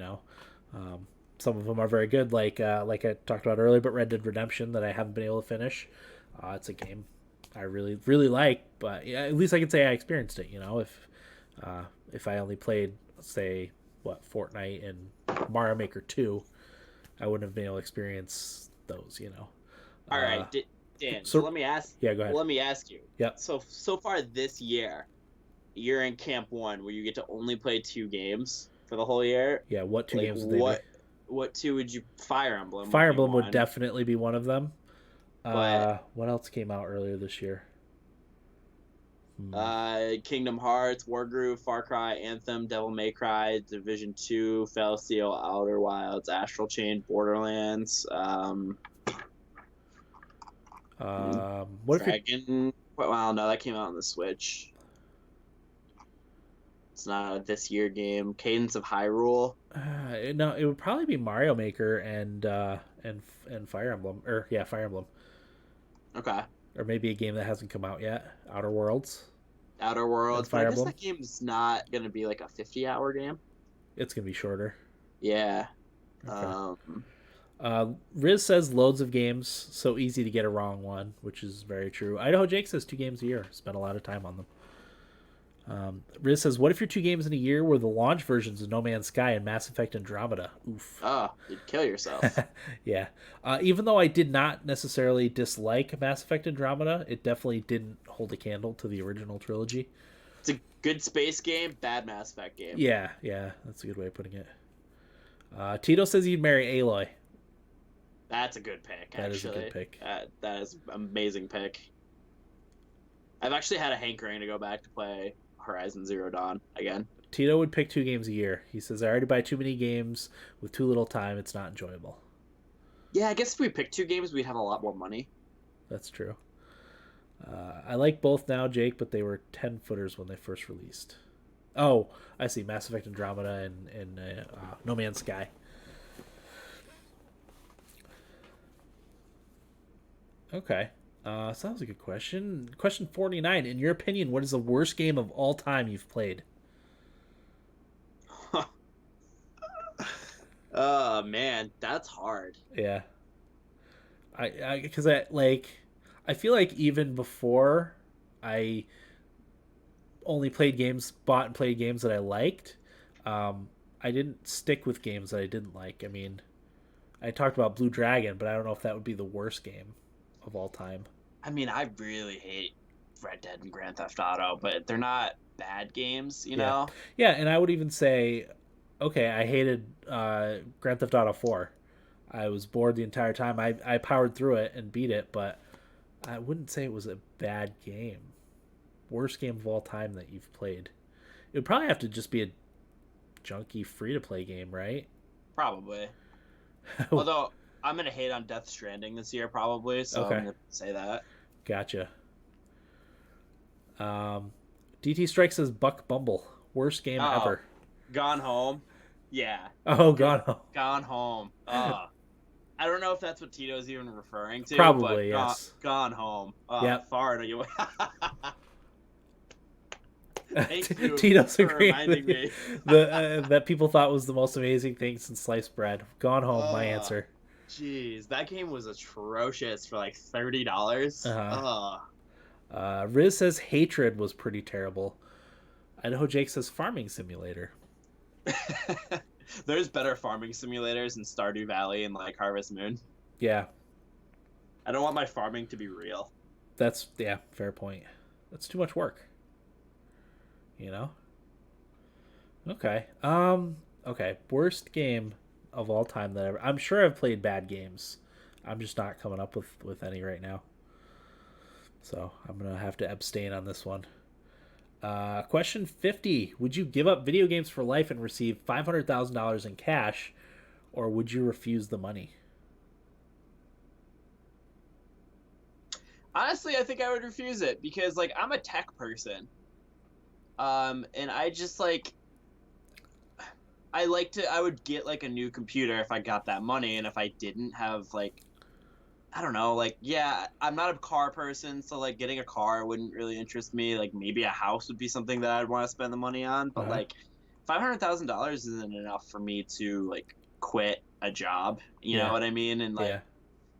Some of them are very good, like I talked about earlier, but Red Dead Redemption that I haven't been able to finish. It's a game I really really like, but at least I can say I experienced it. If I only played, say, Fortnite and Mario Maker 2, I wouldn't have been able to experience those. All right, Dan. So let me ask. Yeah, go ahead. Let me ask you. Yeah. So far this year, you're in Camp 1, where you get to only play 2 games for the whole year. Yeah. What 2 games would they be? What 2 would you? Fire Emblem. Fire Emblem would definitely be one of them. But what else came out earlier this year? Kingdom Hearts, Wargroove, Far Cry, Anthem, Devil May Cry, Division 2, Felsteel, Outer Wilds, Astral Chain, Borderlands. What Dragon? Well, no, that came out on the Switch. It's not a this year game. Cadence of Hyrule. No, it would probably be Mario Maker and Fire Emblem, Fire Emblem. Okay. Or maybe a game that hasn't come out yet, Outer Worlds. Outer Worlds, Fire but I guess Emblem. that game's not gonna be like a 50-hour game. It's gonna be shorter. Yeah. Okay. Riz says loads of games, so easy to get a wrong one, which is very true. Idaho Jake says 2 games a year. Spent a lot of time on them. Riz says, what if your two games in a year were the launch versions of No Man's Sky and Mass Effect Andromeda? Oof. Oh, you'd kill yourself. Yeah. Even though I did not necessarily dislike Mass Effect Andromeda, it definitely didn't hold a candle to the original trilogy. It's a good space game, bad Mass Effect game. Yeah, that's a good way of putting it. Tito says he'd marry Aloy. That's a good pick, actually. That is a good pick. That is an amazing pick. I've actually had a hankering to go back to play Horizon Zero Dawn again. Tito would pick 2 games a year. He says, I already buy too many games with too little time. It's not enjoyable. Yeah, I guess if we picked 2 games, we'd have a lot more money. That's true. I like both now, Jake, but they were 10-footers when they first released. Oh, I see. Mass Effect Andromeda and No Man's Sky. Okay. So that was a good question. Question 49. In your opinion, what is the worst game of all time you've played? Oh, man, that's hard. Yeah. Because I feel like even before I only bought and played games that I liked, I didn't stick with games that I didn't like. I mean, I talked about Blue Dragon, but I don't know if that would be the worst game of all time. I mean, I really hate Red Dead and Grand Theft Auto, but they're not bad games, you know? Yeah, and I would even say, okay, I hated Grand Theft Auto 4. I was bored the entire time. I powered through it and beat it, but I wouldn't say it was a bad game. Worst game of all time that you've played. It would probably have to just be a junky free-to-play game, right? Probably. Although, I'm going to hate on Death Stranding this year, probably, so okay. I'm going to say that. Gotcha. DT Strike says Buck Bumble. Worst game ever. Gone Home. Yeah. Oh, Gone Home. Gone Home. I don't know if that's what Tito's even referring to. Probably, but yes. Gone Home. Yeah. Far you. Tito's agreeing me. That people thought was the most amazing thing since sliced bread. Gone Home, my answer. Jeez, that game was atrocious for like $30. Riz says Hatred was pretty terrible. Idaho Jake says Farming Simulator. There's better farming simulators in Stardew Valley and like Harvest Moon. Yeah. I don't want my farming to be real. That's fair point. That's too much work. You know? Okay. Okay. Worst game of all time that I'm sure I've played bad games. I'm just not coming up with any right now. So I'm gonna have to abstain on this one. Question 50. Would you give up video games for life and receive $500,000 in cash, or would you refuse the money? Honestly, I think I would refuse it because, like, I'm a tech person. And I just, like, I would get, like, a new computer if I got that money, and if I didn't have, like, I don't know, like, yeah, I'm not a car person, so, like, getting a car wouldn't really interest me. Like, maybe a house would be something that I'd want to spend the money on, but, like, $500,000 isn't enough for me to, like, quit a job, you know what I mean, and, like,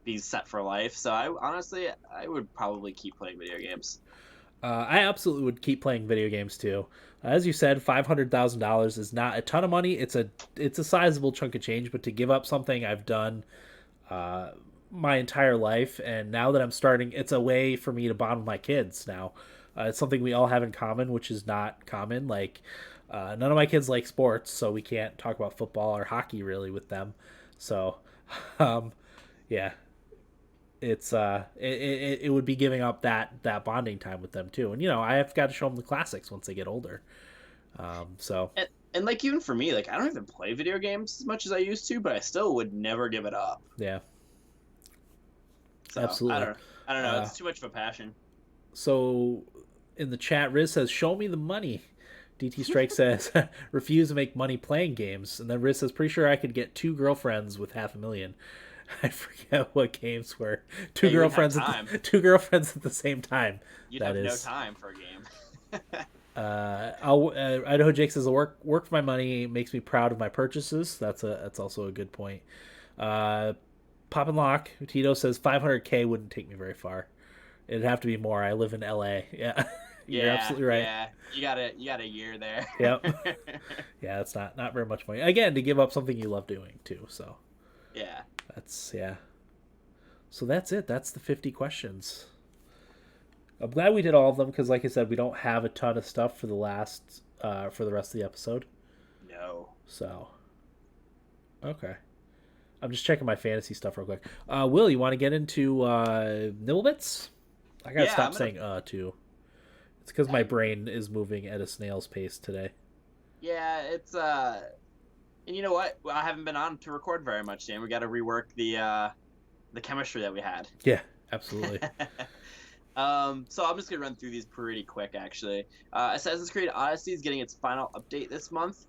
be set for life. So, I would probably keep playing video games. I absolutely would keep playing video games, too. As you said, $500,000 is not a ton of money. It's a sizable chunk of change, but to give up something I've done my entire life, and now that I'm starting, it's a way for me to bond with my kids now. It's something we all have in common, which is not common. Like, none of my kids like sports, so we can't talk about football or hockey really with them. So, yeah, it's it would be giving up that bonding time with them too. And I've got to show them the classics once they get older. So. And like, even for me, like, I don't even play video games as much as I used to, but I still would never give it up. Yeah. So, absolutely. I don't know. It's too much of a passion. So, in the chat, Riz says, "Show me the money." DT Strike says, "Refuse to make money playing games." And then Riz says, "Pretty sure I could get 2 girlfriends with $500,000. I forget what games were. Two girlfriends at the same time. You'd have no time for a game. Idaho Jake says, "The work for my money makes me proud of my purchases." That's also a good point. Pop and Lock Tito says $500K wouldn't take me very far. It'd have to be more. I live in LA. Yeah. You're absolutely right. Yeah. You got a year there. Yep. Yeah, it's not very much money. Again, to give up something you love doing too. So Yeah. that's yeah. So that's it. That's the 50 questions. I'm glad we did all of them because, like I said, we don't have a ton of stuff for for the rest of the episode. No. So okay. I'm just checking my fantasy stuff real quick. Will, you want to get into Nibblebits? I gotta Yeah, stop saying too. It's because my I, brain is moving at a snail's pace today. yeah, it's and you know what? Well, I haven't been on to record very much, Dan. We got to rework the chemistry that we had. Yeah, absolutely. So I'm just gonna run through these pretty quick, actually. Assassin's Creed Odyssey is getting its final update this month.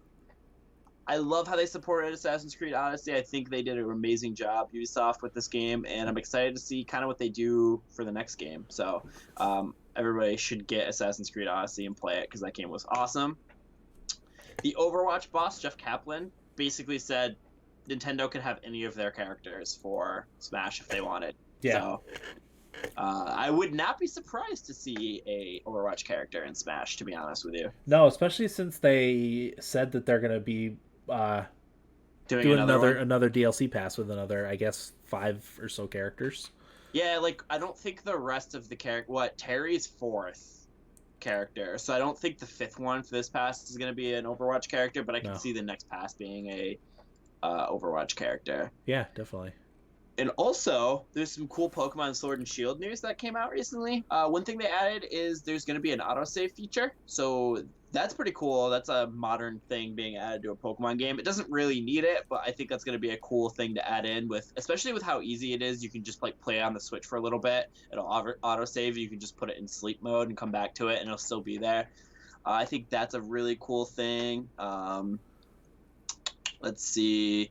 I love how they supported Assassin's Creed Odyssey. I think they did an amazing job, Ubisoft, with this game, and I'm excited to see kind of what they do for the next game. So everybody should get Assassin's Creed Odyssey and play it because that game was awesome. The Overwatch boss, Jeff Kaplan, basically said Nintendo could have any of their characters for Smash if they wanted. Yeah. So I would not be surprised to see a Overwatch character in Smash, to be honest with you. No, especially since they said that they're gonna be doing another DLC pass with another, I guess, 5 or so characters. Yeah, like I don't think the rest of the character. What Terry's 4th character, so I don't think the 5th one for this pass is going to be an Overwatch character, but I can see the next pass being a Overwatch character. Yeah, definitely. And also, there's some cool Pokemon Sword and Shield news that came out recently. One thing they added is there's going to be an autosave feature, so that's pretty cool. That's a modern thing being added to a Pokemon game. It doesn't really need it, but I think that's going to be a cool thing to add in with, especially with how easy it is. You can just like play on the Switch for a little bit. It'll autosave. You can just put it in sleep mode and come back to it, and it'll still be there. I think that's a really cool thing. Let's see.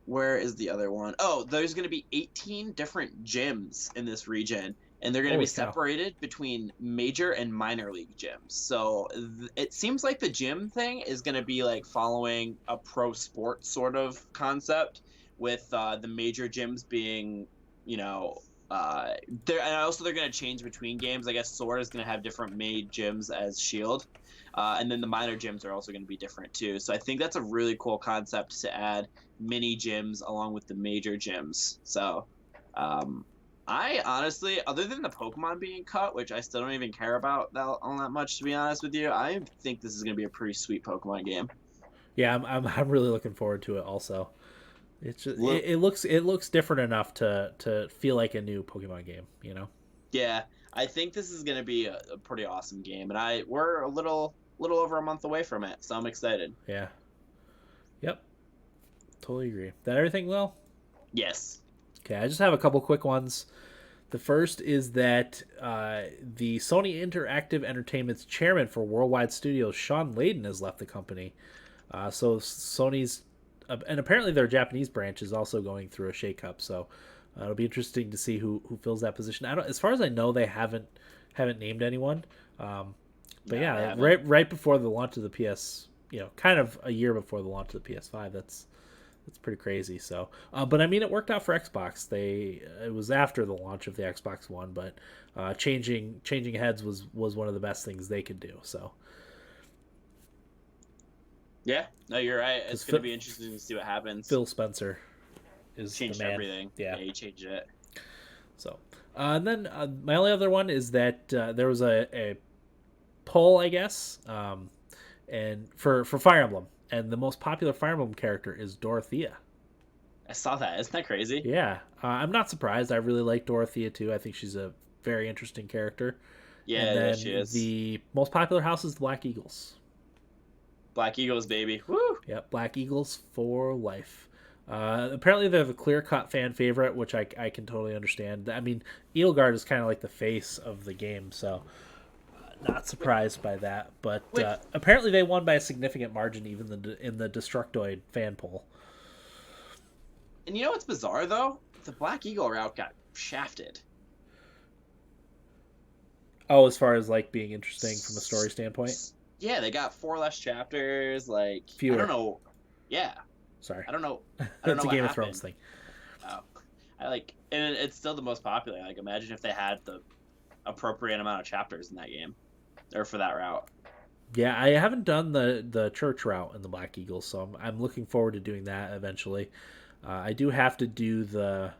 Where is the other one? Oh, there's going to be 18 different gyms in this region, and they're going to be separated between major and minor league gyms. So it seems like the gym thing is going to be like following a pro sport sort of concept, with the major gyms being, you know, and also they're going to change between games. I guess Sword is going to have different made gyms as Shield. And then the minor gyms are also going to be different too. So I think that's a really cool concept to add mini gyms along with the major gyms. So I honestly, other than the Pokemon being cut, which I still don't even care about all that much, to be honest with you, I think this is going to be a pretty sweet Pokemon game. Yeah, I'm really looking forward to it. Also, it's just, it looks different enough to feel like a new Pokemon game. You know. Yeah, I think this is going to be a pretty awesome game, and we're a little over a month away from it, so I'm excited. Yeah. Yep. Totally agree. That everything, Will? Yes. Okay, I just have a couple quick ones. The first is that the Sony Interactive Entertainment's chairman for Worldwide Studios, Sean Layden, has left the company. So Sony's, and apparently their Japanese branch is also going through a shakeup. So it'll be interesting to see who fills that position. As far as I know, they haven't named anyone. But no, yeah, right before the launch of the PS, kind of a year before the launch of the PS5. That's pretty crazy. So, but I mean, it worked out for Xbox. It was after the launch of the Xbox One, but changing heads was one of the best things they could do. So, yeah, no, you're right. It's going to be interesting to see what happens. Phil Spencer is changed the man. Everything. Yeah, he changed it. So, and then my only other one is that there was a poll, I guess, and for Fire Emblem, and the most popular Fire Emblem character is Dorothea. I saw that. Isn't that crazy? Yeah, I'm not surprised. I really like Dorothea too. I think she's a very interesting character. Yeah, and then she is. The most popular house is the Black Eagles. Black Eagles, baby. Woo! Yep, Black Eagles for life. Apparently they're the clear-cut fan favorite, which I can totally understand. I mean, Edelgard is kind of like the face of the game, so not surprised by that. But apparently they won by a significant margin, even in the Destructoid fan poll. And you know what's bizarre, though? The Black Eagle route got shafted. Oh, as far as like being interesting from a story standpoint? Yeah, they got 4 less chapters, like fewer. I don't know. Yeah. Sorry. I don't know. It's a Game of Thrones thing. Oh. And it's still the most popular. Like, imagine if they had the appropriate amount of chapters in that game. or for that route. Yeah, I haven't done the church route in the Black Eagles, so I'm looking forward to doing that eventually. I do have to do the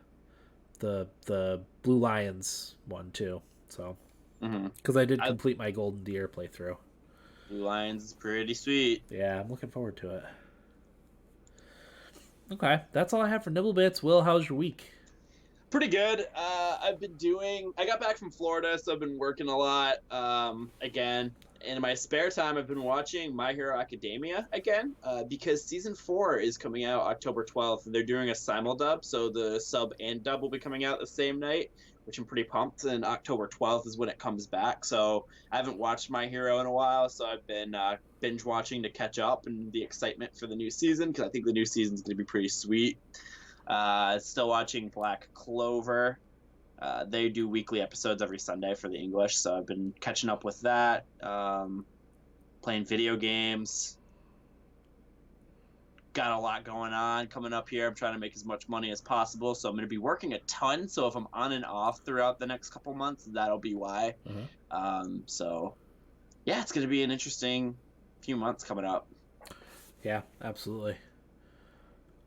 Blue Lions one too, so Mm-hmm. because I did complete my Golden Deer playthrough. Blue Lions is pretty sweet. Yeah, I'm looking forward to it. Okay, that's all I have for Nibble Bits. Will, how's your week? Pretty good. I got back from Florida, so I've been working a lot. Again, in my spare time, I've been watching My Hero Academia again, because season 4 is coming out October 12th, and they're doing a simuldub, so the sub and dub will be coming out the same night, which I'm pretty pumped. And October 12th is when it comes back. So I haven't watched My Hero in a while, so I've been binge watching to catch up and the excitement for the new season, because I think the new season's going to be pretty sweet. Still watching Black Clover. They do weekly episodes every Sunday for the English, so I've been catching up with that. Playing video games. Got a lot going on coming up here. I'm trying to make as much money as possible, so I'm going to be working a ton. So if I'm on and off throughout the next couple months, that'll be why. So, yeah, it's going to be an interesting few months coming up. Yeah, absolutely.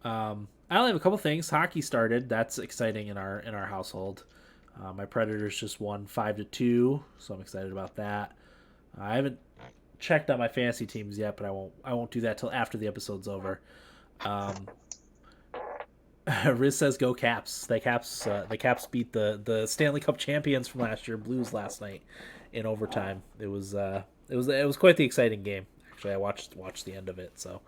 I only have a couple things. Hockey started. That's exciting in our household. My Predators just won 5-2, so I'm excited about that. I haven't checked on my fantasy teams yet, but I won't do that till after the episode's over. Riz says go Caps. The Caps beat the Stanley Cup champions from last year, Blues, last night in overtime. It was quite the exciting game. Actually, I watched the end of it. So,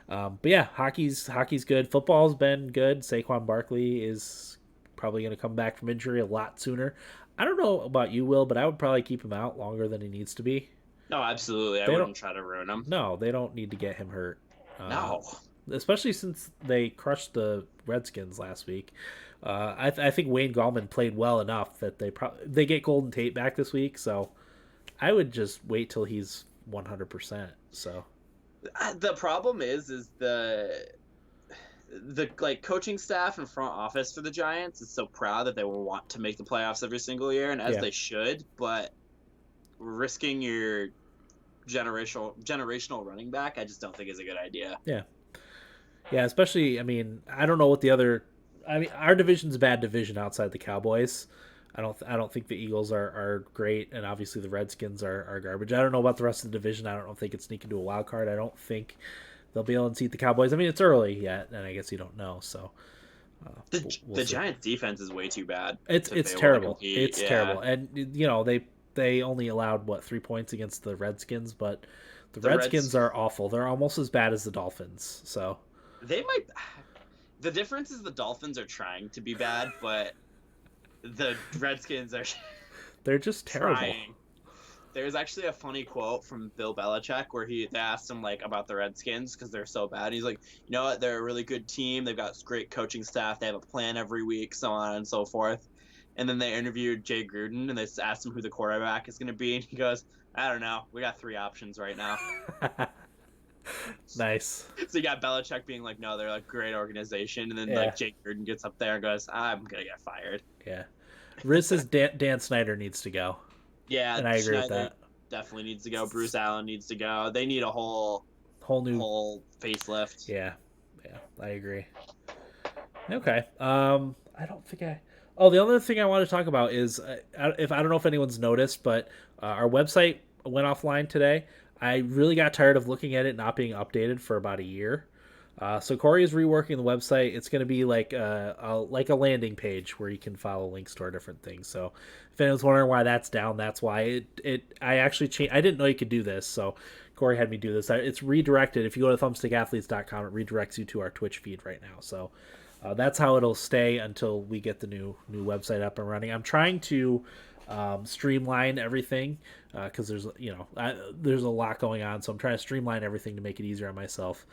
but yeah, hockey's good. Football's been good. Saquon Barkley is probably going to come back from injury a lot sooner. I don't know about you, Will, but I would probably keep him out longer than he needs to be. No, absolutely. I wouldn't try to ruin him. No, they don't need to get him hurt. No. Especially since they crushed the Redskins last week. I think Wayne Gallman played well enough that they get Golden Tate back this week. So I would just wait till he's 100%. So the problem is the like coaching staff and front office for the Giants is so proud that they will want to make the playoffs every single year, and as they should, but risking your generational running back, I just don't think is a good idea. Yeah, especially, I mean, I don't know what our division's a bad division outside the Cowboys. I don't think the Eagles are great, and obviously the Redskins are garbage. I don't know about the rest of the division. I don't know if they could sneak into a wild card. I don't think they'll be able to seat the Cowboys. I mean, it's early yet, and I guess you don't know. So the Giants' defense is way too bad. It's terrible. It's terrible, and they only allowed 3 points against the Redskins, but the Redskins are awful. They're almost as bad as the Dolphins. So they might. The difference is the Dolphins are trying to be bad, but the Redskins they're just terrible. Trying. There's actually a funny quote from Bill Belichick where they asked him about the Redskins because they're so bad. He's like, you know what? They're a really good team. They've got great coaching staff. They have a plan every week, so on and so forth. And then they interviewed Jay Gruden and they asked him who the quarterback is going to be, and he goes, I don't know. We got 3 options right now. Nice. So you got Belichick being like, no, they're a great organization, and then Jake Gruden gets up there and goes, I'm gonna get fired. Yeah. Riz says Dan Snyder needs to go. Yeah, and I agree with that. Definitely needs to go. Bruce Allen needs to go. They need a whole new facelift. Yeah, I agree. Okay. I don't think I. Oh, the other thing I want to talk about is I don't know if anyone's noticed, but our website went offline today. I really got tired of looking at it not being updated for about a year. So Corey is reworking the website. It's going to be like a landing page where you can follow links to our different things. So if anyone's wondering why that's down, that's why I actually changed. I didn't know you could do this, so Corey had me do this. It's redirected. If you go to thumbstickathletes.com, it redirects you to our Twitch feed right now. So that's how it'll stay until we get the new website up and running. I'm trying to streamline everything because there's a lot going on, so I'm trying to streamline everything to make it easier on myself.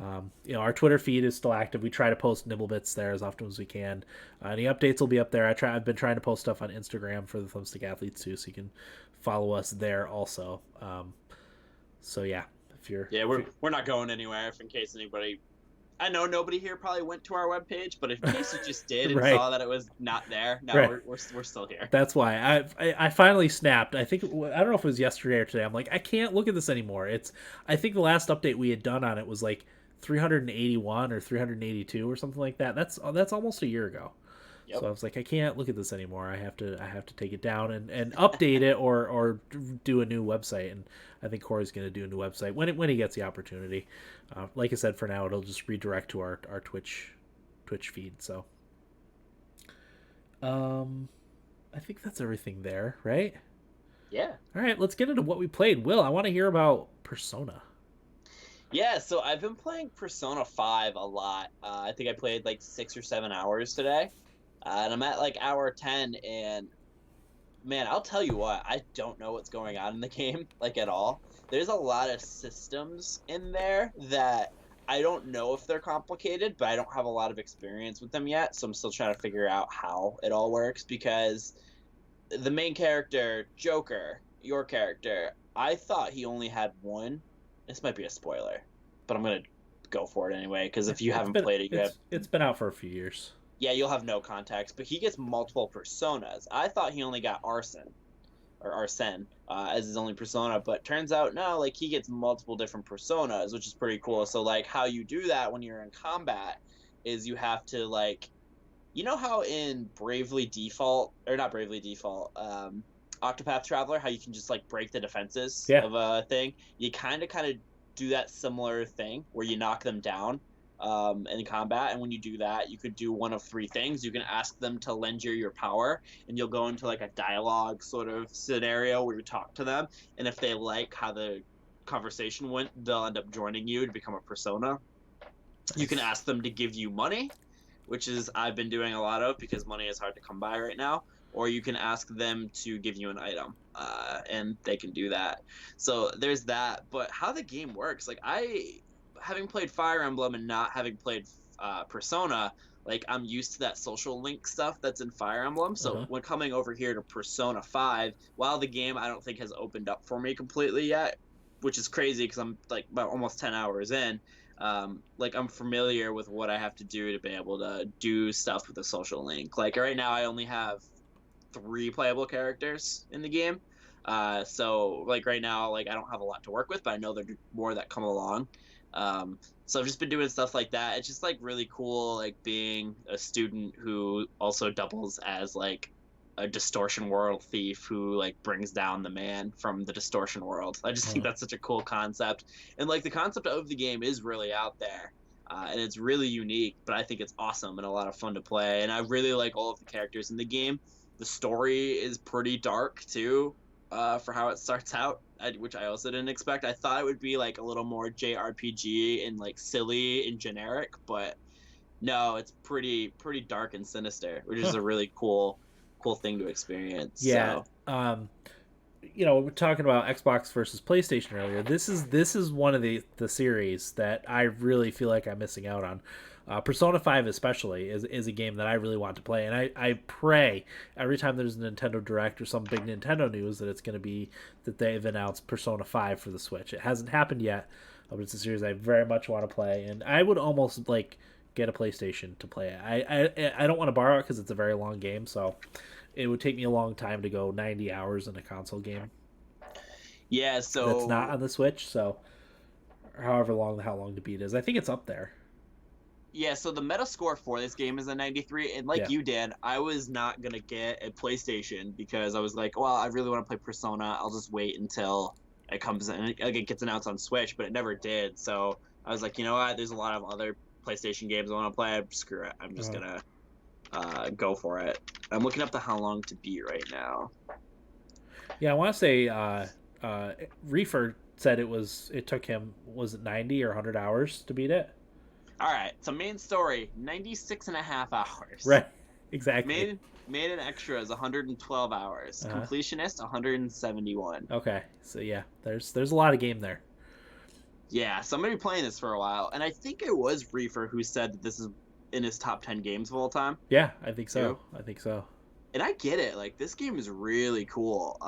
Our Twitter feed is still active. We try to post nibble bits there as often as we can. Any updates will be up there. I've been trying to post stuff on Instagram for the Thumbstick Athletes too, so you can follow us there also. So yeah, we're not going anywhere. If in case anybody I know nobody here probably went to our webpage, but in case you just did and Right, saw that it was not there, no, right. we're still here. That's why I finally snapped. I think I don't know if it was yesterday or today. I'm like, I can't look at this anymore. I think the last update we had done on it was like 381 or 382 or something like that. That's almost a year ago. Yep. So I was like, I can't look at this anymore. I have to take it down and update it or do a new website. And I think Corey's going to do a new website when he gets the opportunity. Like I said, for now it'll just redirect to our Twitch feed. So, I think that's everything there, right? Yeah. All right, let's get into what we played. Will, I want to hear about Persona. Yeah, so I've been playing Persona 5 a lot. I think I played like 6 or 7 hours today. And I'm at like hour 10, and man, I'll tell you what, I don't know what's going on in the game, like at all. There's a lot of systems in there that I don't know if they're complicated, but I don't have a lot of experience with them yet, so I'm still trying to figure out how it all works because the main character, Joker, your character, I thought he only had one. This might be a spoiler, but I'm gonna go for it anyway because if you haven't played it, it's been out for a few years. yeah, you'll have no context. But he gets multiple personas. I thought he only got Arsene as his only persona, but turns out no, like he gets multiple different personas, which is pretty cool. So like how you do that when you're in combat is you have to like, you know how in Bravely Default or not Bravely Default, Octopath Traveler, how you can just like break the defenses Yeah. of a thing. You kind of do that similar thing where you knock them down in combat, and when you do that, you could do one of three things. You can ask them to lend you your power, and you'll go into like a dialogue sort of scenario where you talk to them, and if they like how the conversation went, they'll end up joining you to become a persona. You can ask them to give you money, which is I've been doing a lot of because money is hard to come by right now. Or you can ask them to give you an item, and they can do that. So there's that. But how the game works, like having played Fire Emblem and not having played Persona, like I'm used to that social link stuff that's in Fire Emblem. So Uh-huh. when coming over here to Persona 5, while the game I don't think has opened up for me completely yet, which is crazy because I'm like about almost 10 hours in. Like I'm familiar with what I have to do to be able to do stuff with a social link. Like right now, I only have 3 playable characters in the game. So like right now, like I don't have a lot to work with, but I know there's more that come along. So I've just been doing stuff like that. It's just like really cool, like being a student who also doubles as like a distortion world thief who like brings down the man from the distortion world. I just think Uh-huh. that's such a cool concept, and like the concept of the game is really out there. And it's really unique, but I think it's awesome and a lot of fun to play. And I really like all of the characters in the game. The story is pretty dark too, for how it starts out, which I also didn't expect. I thought it would be like a little more JRPG and like silly and generic, but no, it's pretty dark and sinister, which is Huh. a really cool thing to experience. Yeah. So We're talking about Xbox versus PlayStation earlier. This is one of the series that I really feel like I'm missing out on. Persona 5 especially is a game that I really want to play, and I pray every time there's a Nintendo Direct or some big Nintendo news that it's going to be that they've announced Persona 5 for the Switch. It hasn't happened yet, but it's a series I very much want to play, and I would almost like get a PlayStation to play it. I don't want to borrow it because it's a very long game, so it would take me a long time to go 90 hours in a console game yeah, that's not so on the Switch. So however long how long to beat is, I think it's up there. yeah, so the meta score for this game is a 93, and like Yeah. you did, I was not gonna get a PlayStation because I was like, well, I really want to play Persona. I'll just wait until it comes in, like it gets announced on Switch, but it never did. So I was like, you know what? There's a lot of other PlayStation games I want to play. Screw it. I'm just Uh, gonna go for it. I'm looking up the how long to beat right now. yeah, I want to say Reefer said it took him, was it 90 or 100 hours to beat it? All right, so main story, 96 and a half hours. Right. Exactly. Main and extra is 112 hours. Uh-huh. Completionist 171. Okay. So yeah, there's a lot of game there. Yeah, so I'm gonna be playing this for a while, and I think it was Reefer who said that this is in his top 10 games of all time. Yeah, I think so. Too. I think so. And I get it. Like this game is really cool.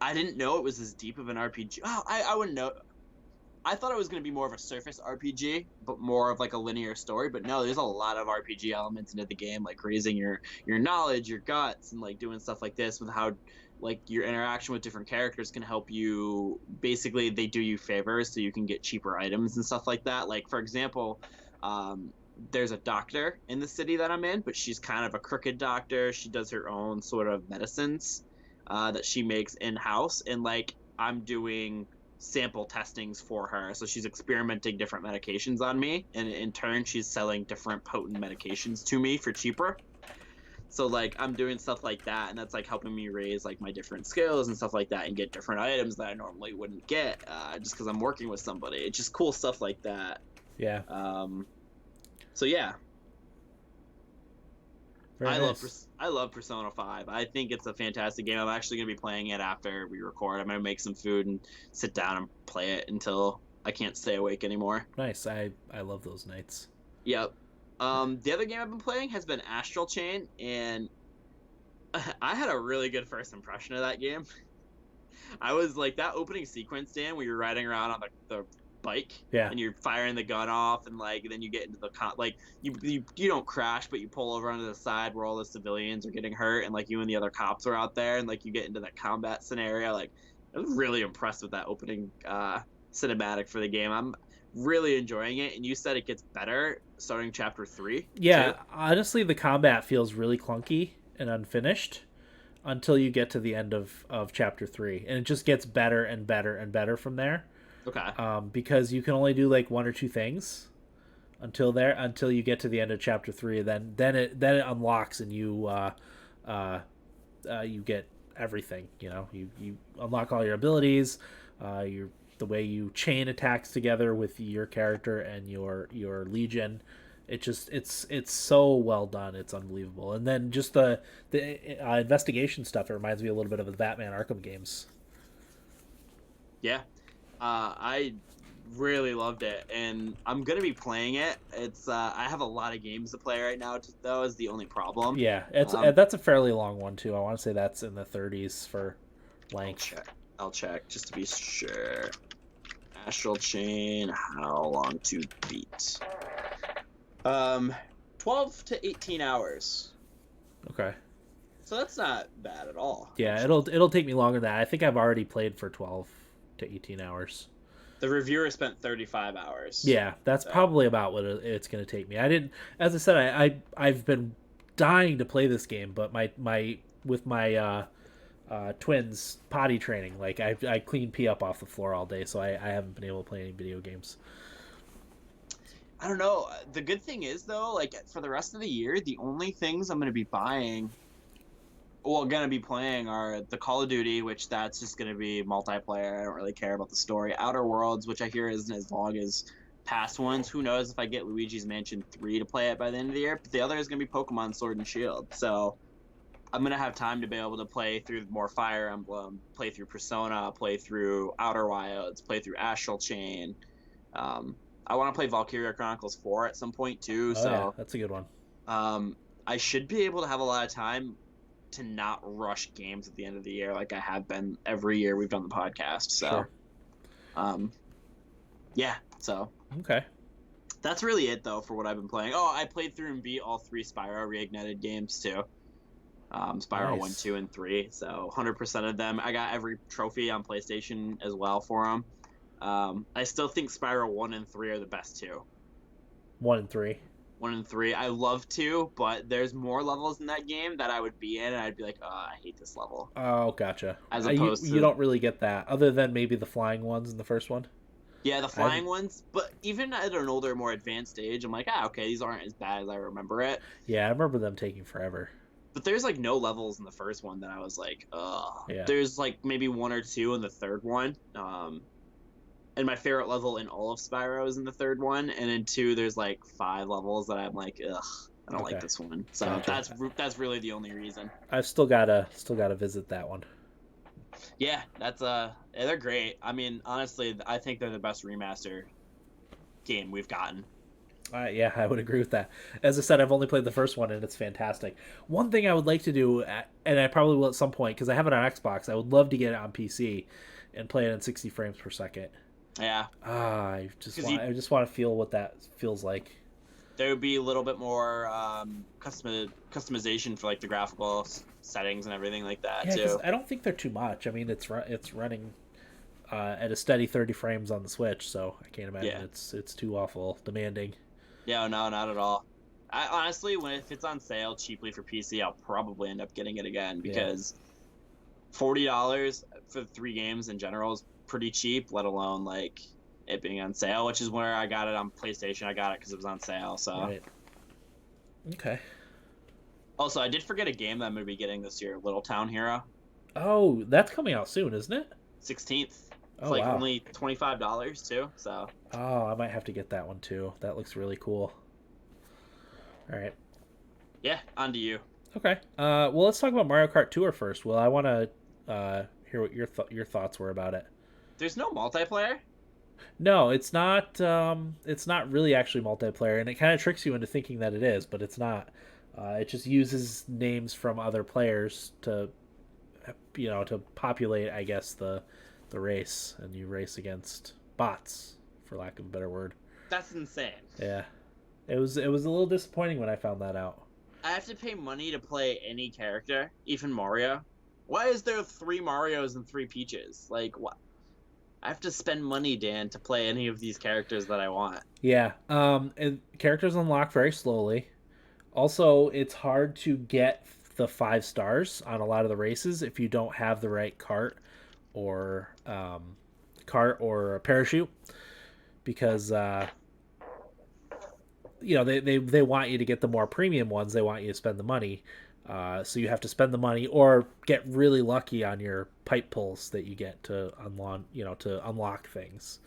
I didn't know it was as deep of an RPG. Oh, I wouldn't know. I thought it was going to be more of a surface RPG, but more of like a linear story. But no, there's a lot of RPG elements into the game, like raising your knowledge, your guts, and like doing stuff like this with how like your interaction with different characters can help you. Basically, they do you favors so you can get cheaper items and stuff like that. Like for example, there's a doctor in the city that I'm in, but she's kind of a crooked doctor. She does her own sort of medicines that she makes in house, and like I'm doing sample testings for her, so she's experimenting different medications on me, and in turn she's selling different potent medications to me for cheaper. So like I'm doing stuff like that, and that's like helping me raise like my different skills and stuff like that, and get different items that I normally wouldn't get just because I'm working with somebody. It's just cool stuff like that. Yeah. So yeah, Very nice. I love Persona 5. I think it's a fantastic game. I'm actually going to be playing it after we record. I'm going to make some food and sit down and play it until I can't stay awake anymore. Nice. I love those nights. Yep. The other game I've been playing has been Astral Chain, and I had a really good first impression of that game. I was like, that opening sequence, Dan, where you're riding around on the bike, Yeah, and you're firing the gun off, and like then you get into the like you don't crash, but you pull over onto the side where all the civilians are getting hurt, and like you and the other cops are out there, and like you get into that combat scenario. Like I was really impressed with that opening cinematic for the game. I'm really enjoying it, and you said it gets better starting chapter 3. yeah. Too. Honestly, the combat feels really clunky and unfinished until you get to the end of chapter 3, and it just gets better and better and better from there. Okay. Because you can only do like one or two things until you get to the end of chapter 3. Then it unlocks, and you you get everything. You know, you unlock all your abilities, the way you chain attacks together with your character and your legion. It's so well done. It's unbelievable. And then just the investigation stuff. It reminds me a little bit of the Batman Arkham games. Yeah. I really loved it, and I'm gonna be playing it. It's I have a lot of games to play right now, though, is the only problem. Yeah, that's a fairly long one too. I want to say that's in the 30s for length. I'll check just to be sure. Astral Chain, how long to beat? 12 to 18 hours. Okay. So that's not bad at all. Yeah, actually. it'll take me longer than that. I think I've already played for 12 to 18 hours. The reviewer spent 35 hours. Yeah, that's probably about what it's going to take me. As I said, I've been dying to play this game, but my twins potty training, like I clean pee up off the floor all day, so I haven't been able to play any video games. I don't know. The good thing is, though, like for the rest of the year, the only things I'm going to be buying, going to be playing are the Call of Duty, which that's just going to be multiplayer. I don't really care about the story. Outer Worlds, which I hear isn't as long as past ones. Who knows if I get Luigi's Mansion 3 to play it by the end of the year. But the other is going to be Pokemon Sword and Shield. So I'm going to have time to be able to play through more Fire Emblem, play through Persona, play through Outer Wilds, play through Astral Chain. I want to play Valkyria Chronicles 4 at some point, too. Oh, so yeah, that's a good one. I should be able to have a lot of time to not rush games at the end of the year like I have been every year we've done the podcast. So, sure. Yeah, so. Okay. That's really it, though, for what I've been playing. Oh, I played through and beat all 3 Spyro Reignited games, too. Spyro Nice. 1, 2, and 3. So 100% of them. I got every trophy on PlayStation as well for them. I still think Spyro 1 and 3 are the best 2. 1 and 3. 1 and 3. I love 2, but there's more levels in that game that I would be in, and I'd be like, oh, I hate this level. Oh, gotcha. As opposed to... You don't really get that, other than maybe the flying ones in the first one. Yeah, the flying ones, but even at an older, more advanced age, I'm like, okay, these aren't as bad as I remember it. Yeah, I remember them taking forever. But there's, like, no levels in the first one that I was like, ugh. Yeah. There's, like, maybe 1 or 2 in the third one. And my favorite level in all of Spyro is in the third one. And in 2, there's, like, 5 levels that I'm like, ugh, I don't like this one. So gotcha. That's really the only reason. I've still gotta visit that one. Yeah, they're great. I mean, honestly, I think they're the best remaster game we've gotten. Yeah, I would agree with that. As I said, I've only played the first one, and it's fantastic. One thing I would like to do, and I probably will at some point, because I have it on Xbox, I would love to get it on PC and play it in 60 frames per second. Yeah, because I just want to feel what that feels like. there would be a little bit more customization for like the graphical settings and everything like that Yeah, because too. I don't think they're too much. I mean, it's running at a steady 30 frames on the Switch, so I can't imagine Yeah, it's too awful demanding. yeah, no, not at all. I honestly, when if it's on sale cheaply for PC, I'll probably end up getting it again Yeah, because $40 for 3 games in general is pretty cheap. Let alone like it being on sale, which is where I got it on PlayStation. I got it because it was on sale. So right. Okay. also, I did forget a game that I'm gonna be getting this year, Little Town Hero. Oh, that's coming out soon, isn't it? 16th. It's Oh like wow. only $25 too. So Oh, I might have to get that one too. That looks really cool. All right. yeah, on to you. Okay. Well, let's talk about Mario Kart Tour first. Well, I want to hear what your thoughts were about it. There's no multiplayer. No, it's not. It's not really actually multiplayer, and it kind of tricks you into thinking that it is, but it's not. It just uses names from other players to, to populate, I guess, the race, and you race against bots, for lack of a better word. That's insane. Yeah, it was a little disappointing when I found that out. I have to pay money to play any character, even Mario. Why is there 3 Marios and 3 Peaches? Like, what? I have to spend money, Dan, to play any of these characters that I want. Yeah. And characters unlock very slowly. Also, it's hard to get the 5 stars on a lot of the races if you don't have the right or a parachute because they want you to get the more premium ones. They want you to spend the money. So you have to spend the money or get really lucky on your pipe pulls that you get to unlock things.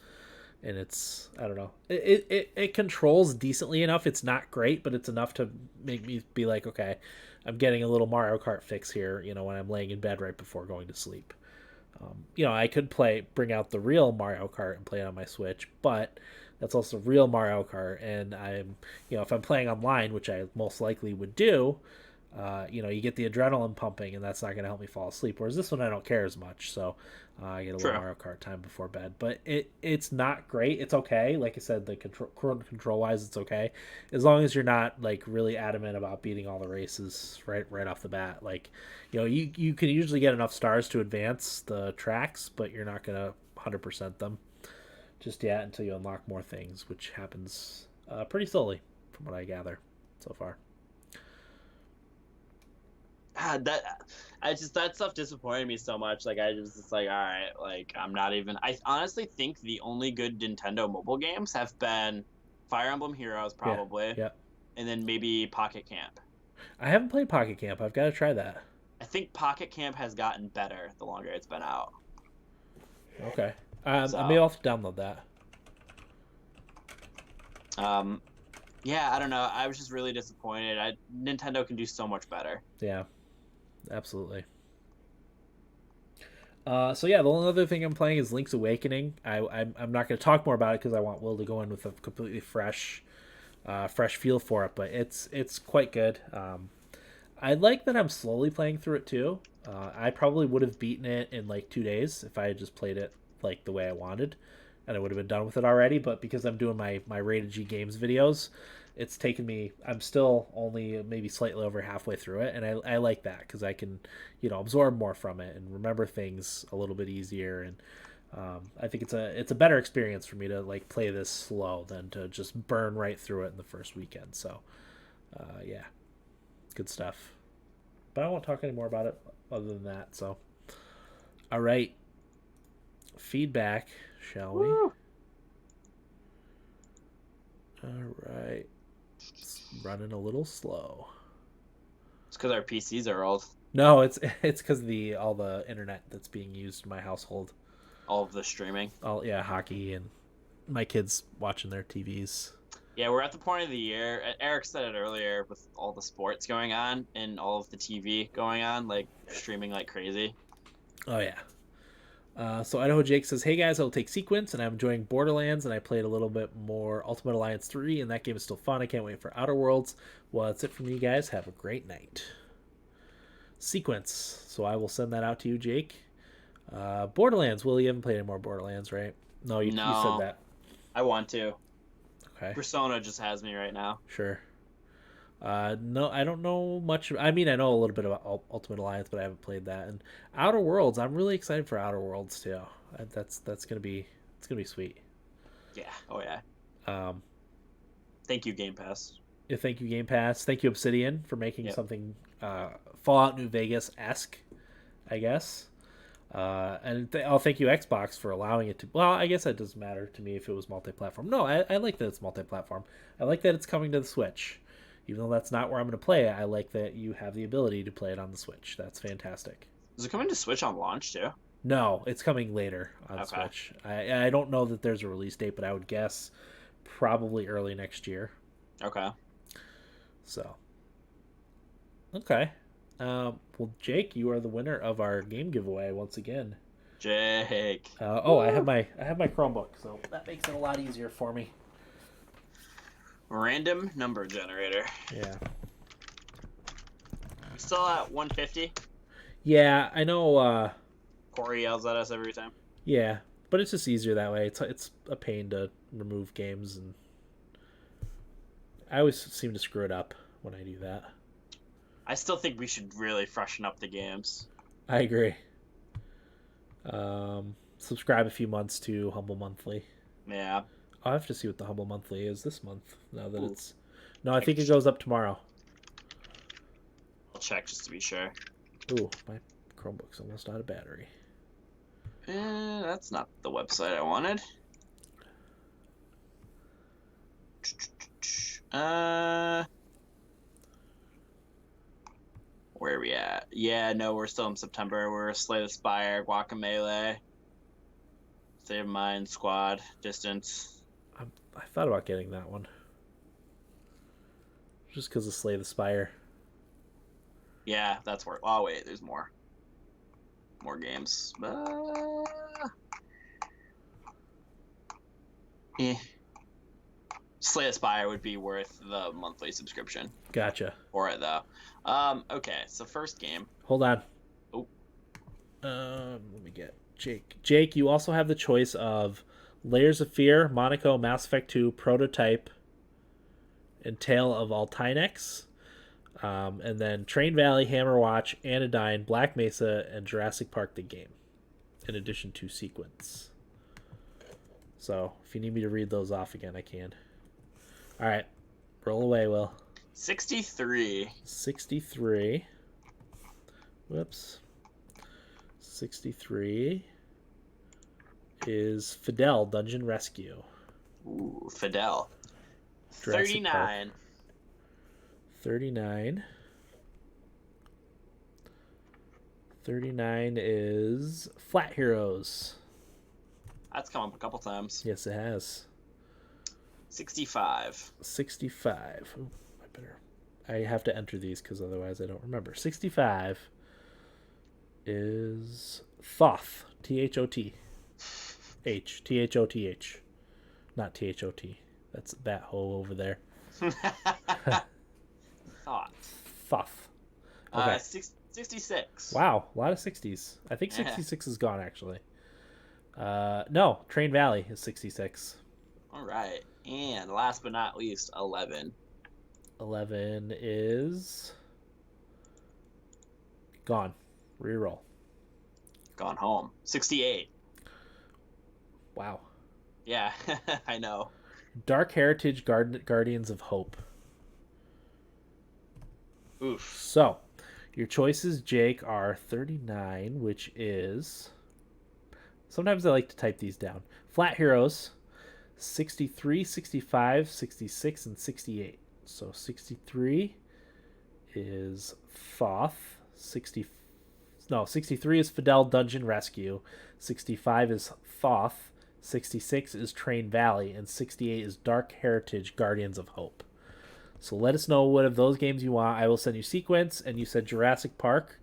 And it's, I don't know, it controls decently enough. It's not great, but it's enough to make me be like, okay, I'm getting a little Mario Kart fix here. When I'm laying in bed right before going to sleep. I could bring out the real Mario Kart and play it on my Switch, but that's also real Mario Kart, and if I'm playing online, which I most likely would do, you get the adrenaline pumping, and that's not going to help me fall asleep. Whereas this one, I don't care as much, so I get a little True. Mario Kart time before bed. But it's not great. It's okay. Like I said, the control wise, it's okay, as long as you're not like really adamant about beating all the races right off the bat. Like, you can usually get enough stars to advance the tracks, but you're not gonna 100% them just yet until you unlock more things, which happens pretty slowly, from what I gather so far. God, that stuff disappointed me so much. Like I was just like, all right, like I'm not even. I honestly think the only good Nintendo mobile games have been Fire Emblem Heroes, Yeah, probably, yeah. and then maybe Pocket Camp. I haven't played Pocket Camp. I've got to try that. I think Pocket Camp has gotten better the longer it's been out. Okay. I may So, have to download that. um, yeah, I don't know. I was just really disappointed. Nintendo can do so much better. Yeah, absolutely. So yeah, the only other thing I'm playing is Link's Awakening. I'm not going to talk more about it because I want Will to go in with a completely fresh feel for it. But it's quite good. I like that I'm slowly playing through it too. I probably would have beaten it in like 2 days if I had just played it like the way I wanted, and I would have been done with it already. But because I'm doing my rated G games videos, it's taken me. I'm still only maybe slightly over halfway through it, and I like that because I can absorb more from it and remember things a little bit easier. And I think it's a better experience for me to like play this slow than to just burn right through it in the first weekend. So yeah, good stuff. But I won't talk any more about it other than that. So all right, feedback, shall we? Woo! All right. It's running a little slow. It's because our PCs are old. No, it's because all the internet that's being used in my household. All of the streaming. All yeah, hockey and my kids watching their TVs. Yeah, we're at the point of the year. Eric said it earlier with all the sports going on and all of the TV going on, like streaming like crazy. Oh yeah. So Idaho Jake says, "Hey guys, I'll take Sequence, and I'm enjoying Borderlands, and I played a little bit more Ultimate Alliance 3, and that game is still fun. I can't wait for Outer Worlds." Well, that's it from you guys. Have a great night. Sequence. So I will send that out to you, Jake. Borderlands. Will, you haven't played any more Borderlands, right? No, you said No, that. I want to. Okay, Persona just has me right now. sure. No, I don't know much. I mean, I know a little bit about Ultimate Alliance, but I haven't played that. And Outer Worlds, I'm really excited for Outer Worlds too. That's gonna be it's gonna be sweet. Yeah. Oh yeah. Um, Thank you, Game Pass. yeah, thank you Game Pass. Thank you Obsidian for making Yep. something Fallout New Vegas esque, I guess. And I'll thank you Xbox for allowing it to. Well, I guess that doesn't matter to me if it was multi-platform. No, I like that it's multi-platform. I like that it's coming to the Switch, even though that's not where I'm going to play it. I like that you have the ability to play it on the Switch. That's fantastic. Is it coming to Switch on launch too? No, it's coming later on Okay. Switch. I don't know that there's a release date, but I would guess probably early next year. Okay. So, okay. Well, Jake, you are the winner of our game giveaway once again. Jake. I have my Chromebook, so that makes it a lot easier for me. Random number generator. Yeah. We still at 150. Yeah, I know. Corey yells at us every time. Yeah, but it's just easier that way. It's a pain to remove games, and I always seem to screw it up when I do that. I still think we should really freshen up the games. I agree. Subscribe a few months to Humble Monthly. Yeah. I'll have to see what the Humble Monthly is this month. Now that Ooh. it's no, I think it goes up tomorrow. I'll check just to be sure. Ooh, my Chromebook's almost out of battery. That's not the website I wanted. Where are we at? Yeah, no, we're still in September. We're Slay the Spire, Guacamelee, State of Mind, Squad, Distance. I thought about getting that one, just because of Slay the Spire. Yeah, that's where. Oh wait, there's more games. Eh. Slay the Spire would be worth the monthly subscription Gotcha. for it though. Okay, so first game. Hold on. Oh. Let me get Jake. Jake, you also have the choice of Layers of Fear, Monaco, Mass Effect 2, Prototype, and Tale of Altinex. And then Train Valley, Hammerwatch, Anodyne, Black Mesa, and Jurassic Park the game, in addition to Sequence. So, if you need me to read those off again, I can. All right. Roll away, Will. 63. 63. Whoops. 63 is Fidel Dungeon Rescue. Ooh, Fidel. Jurassic 39. Park. 39. 39 is Flat Heroes. That's come up a couple times. Yes, it has. 65. 65. Ooh, I have to enter these because otherwise I don't remember. 65 is Thoth. Thoth. Thoth. Not Thot. That's that hole over there. Thought. Thoth. Okay. 66. Wow, a lot of 60s. I think 66 is gone actually. No, Train Valley is 66. All right. And last but not least, 11. 11 is gone. Reroll. Gone home. 68. Wow. Yeah, I know. Dark Heritage Guardians of Hope. Oof. So, your choices, Jake, are 39, which is. Sometimes I like to type these down. Flat Heroes, 63, 65, 66, and 68. So 63 is Thoth. 63 is Fidel Dungeon Rescue. 65 is Thoth. 66 is Train Valley. And 68 is Dark Heritage Guardians of Hope. So let us know what of those games you want. I will send you Sequence, and you said Jurassic Park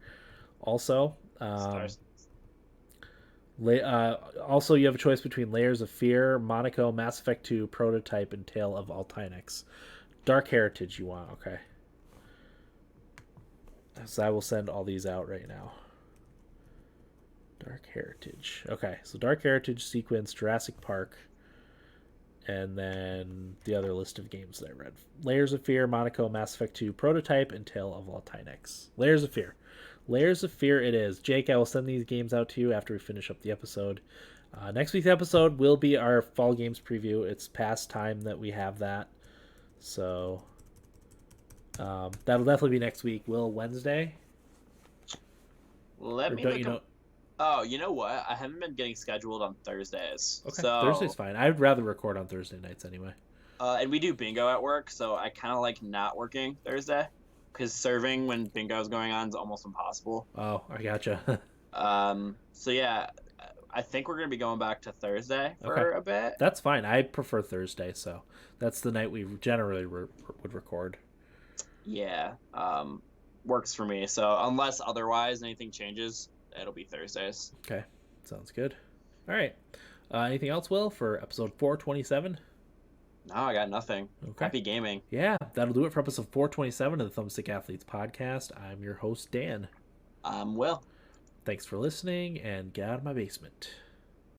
also. Also, you have a choice between Layers of Fear, Monaco, Mass Effect 2, Prototype, and Tale of Altinex. Dark Heritage you want, okay. So I will send all these out right now. Dark Heritage. Okay, so Dark Heritage, Sequence, Jurassic Park, and then the other list of games that I read. Layers of Fear, Monaco, Mass Effect 2, Prototype, and Tale of Voltinex. Layers of Fear. Layers of Fear it is. Jake, I will send these games out to you after we finish up the episode. Next week's episode will be our fall games preview. It's past time that we have that. So that'll definitely be next week. Will Wednesday? Let Or me don't look you up. know? Oh, you know what? I haven't been getting scheduled on Thursdays. Okay, So, Thursday's fine. I'd rather record on Thursday nights anyway. and we do bingo at work, so I kind of like not working Thursday because serving when bingo's going on is almost impossible. Oh, I gotcha. So yeah, I think we're gonna be going back to Thursday for a bit. That's fine. I prefer Thursday, so that's the night we generally would record. Yeah, works for me. So unless otherwise anything changes, it'll be Thursdays. Okay, sounds good. All right. Anything else, Will, for episode 427? No, I got nothing. Okay. Happy gaming. Yeah, that'll do it for episode 427 of the Thumbstick Athletes podcast. I'm your host, Dan. Will. Thanks for listening, and get out of my basement.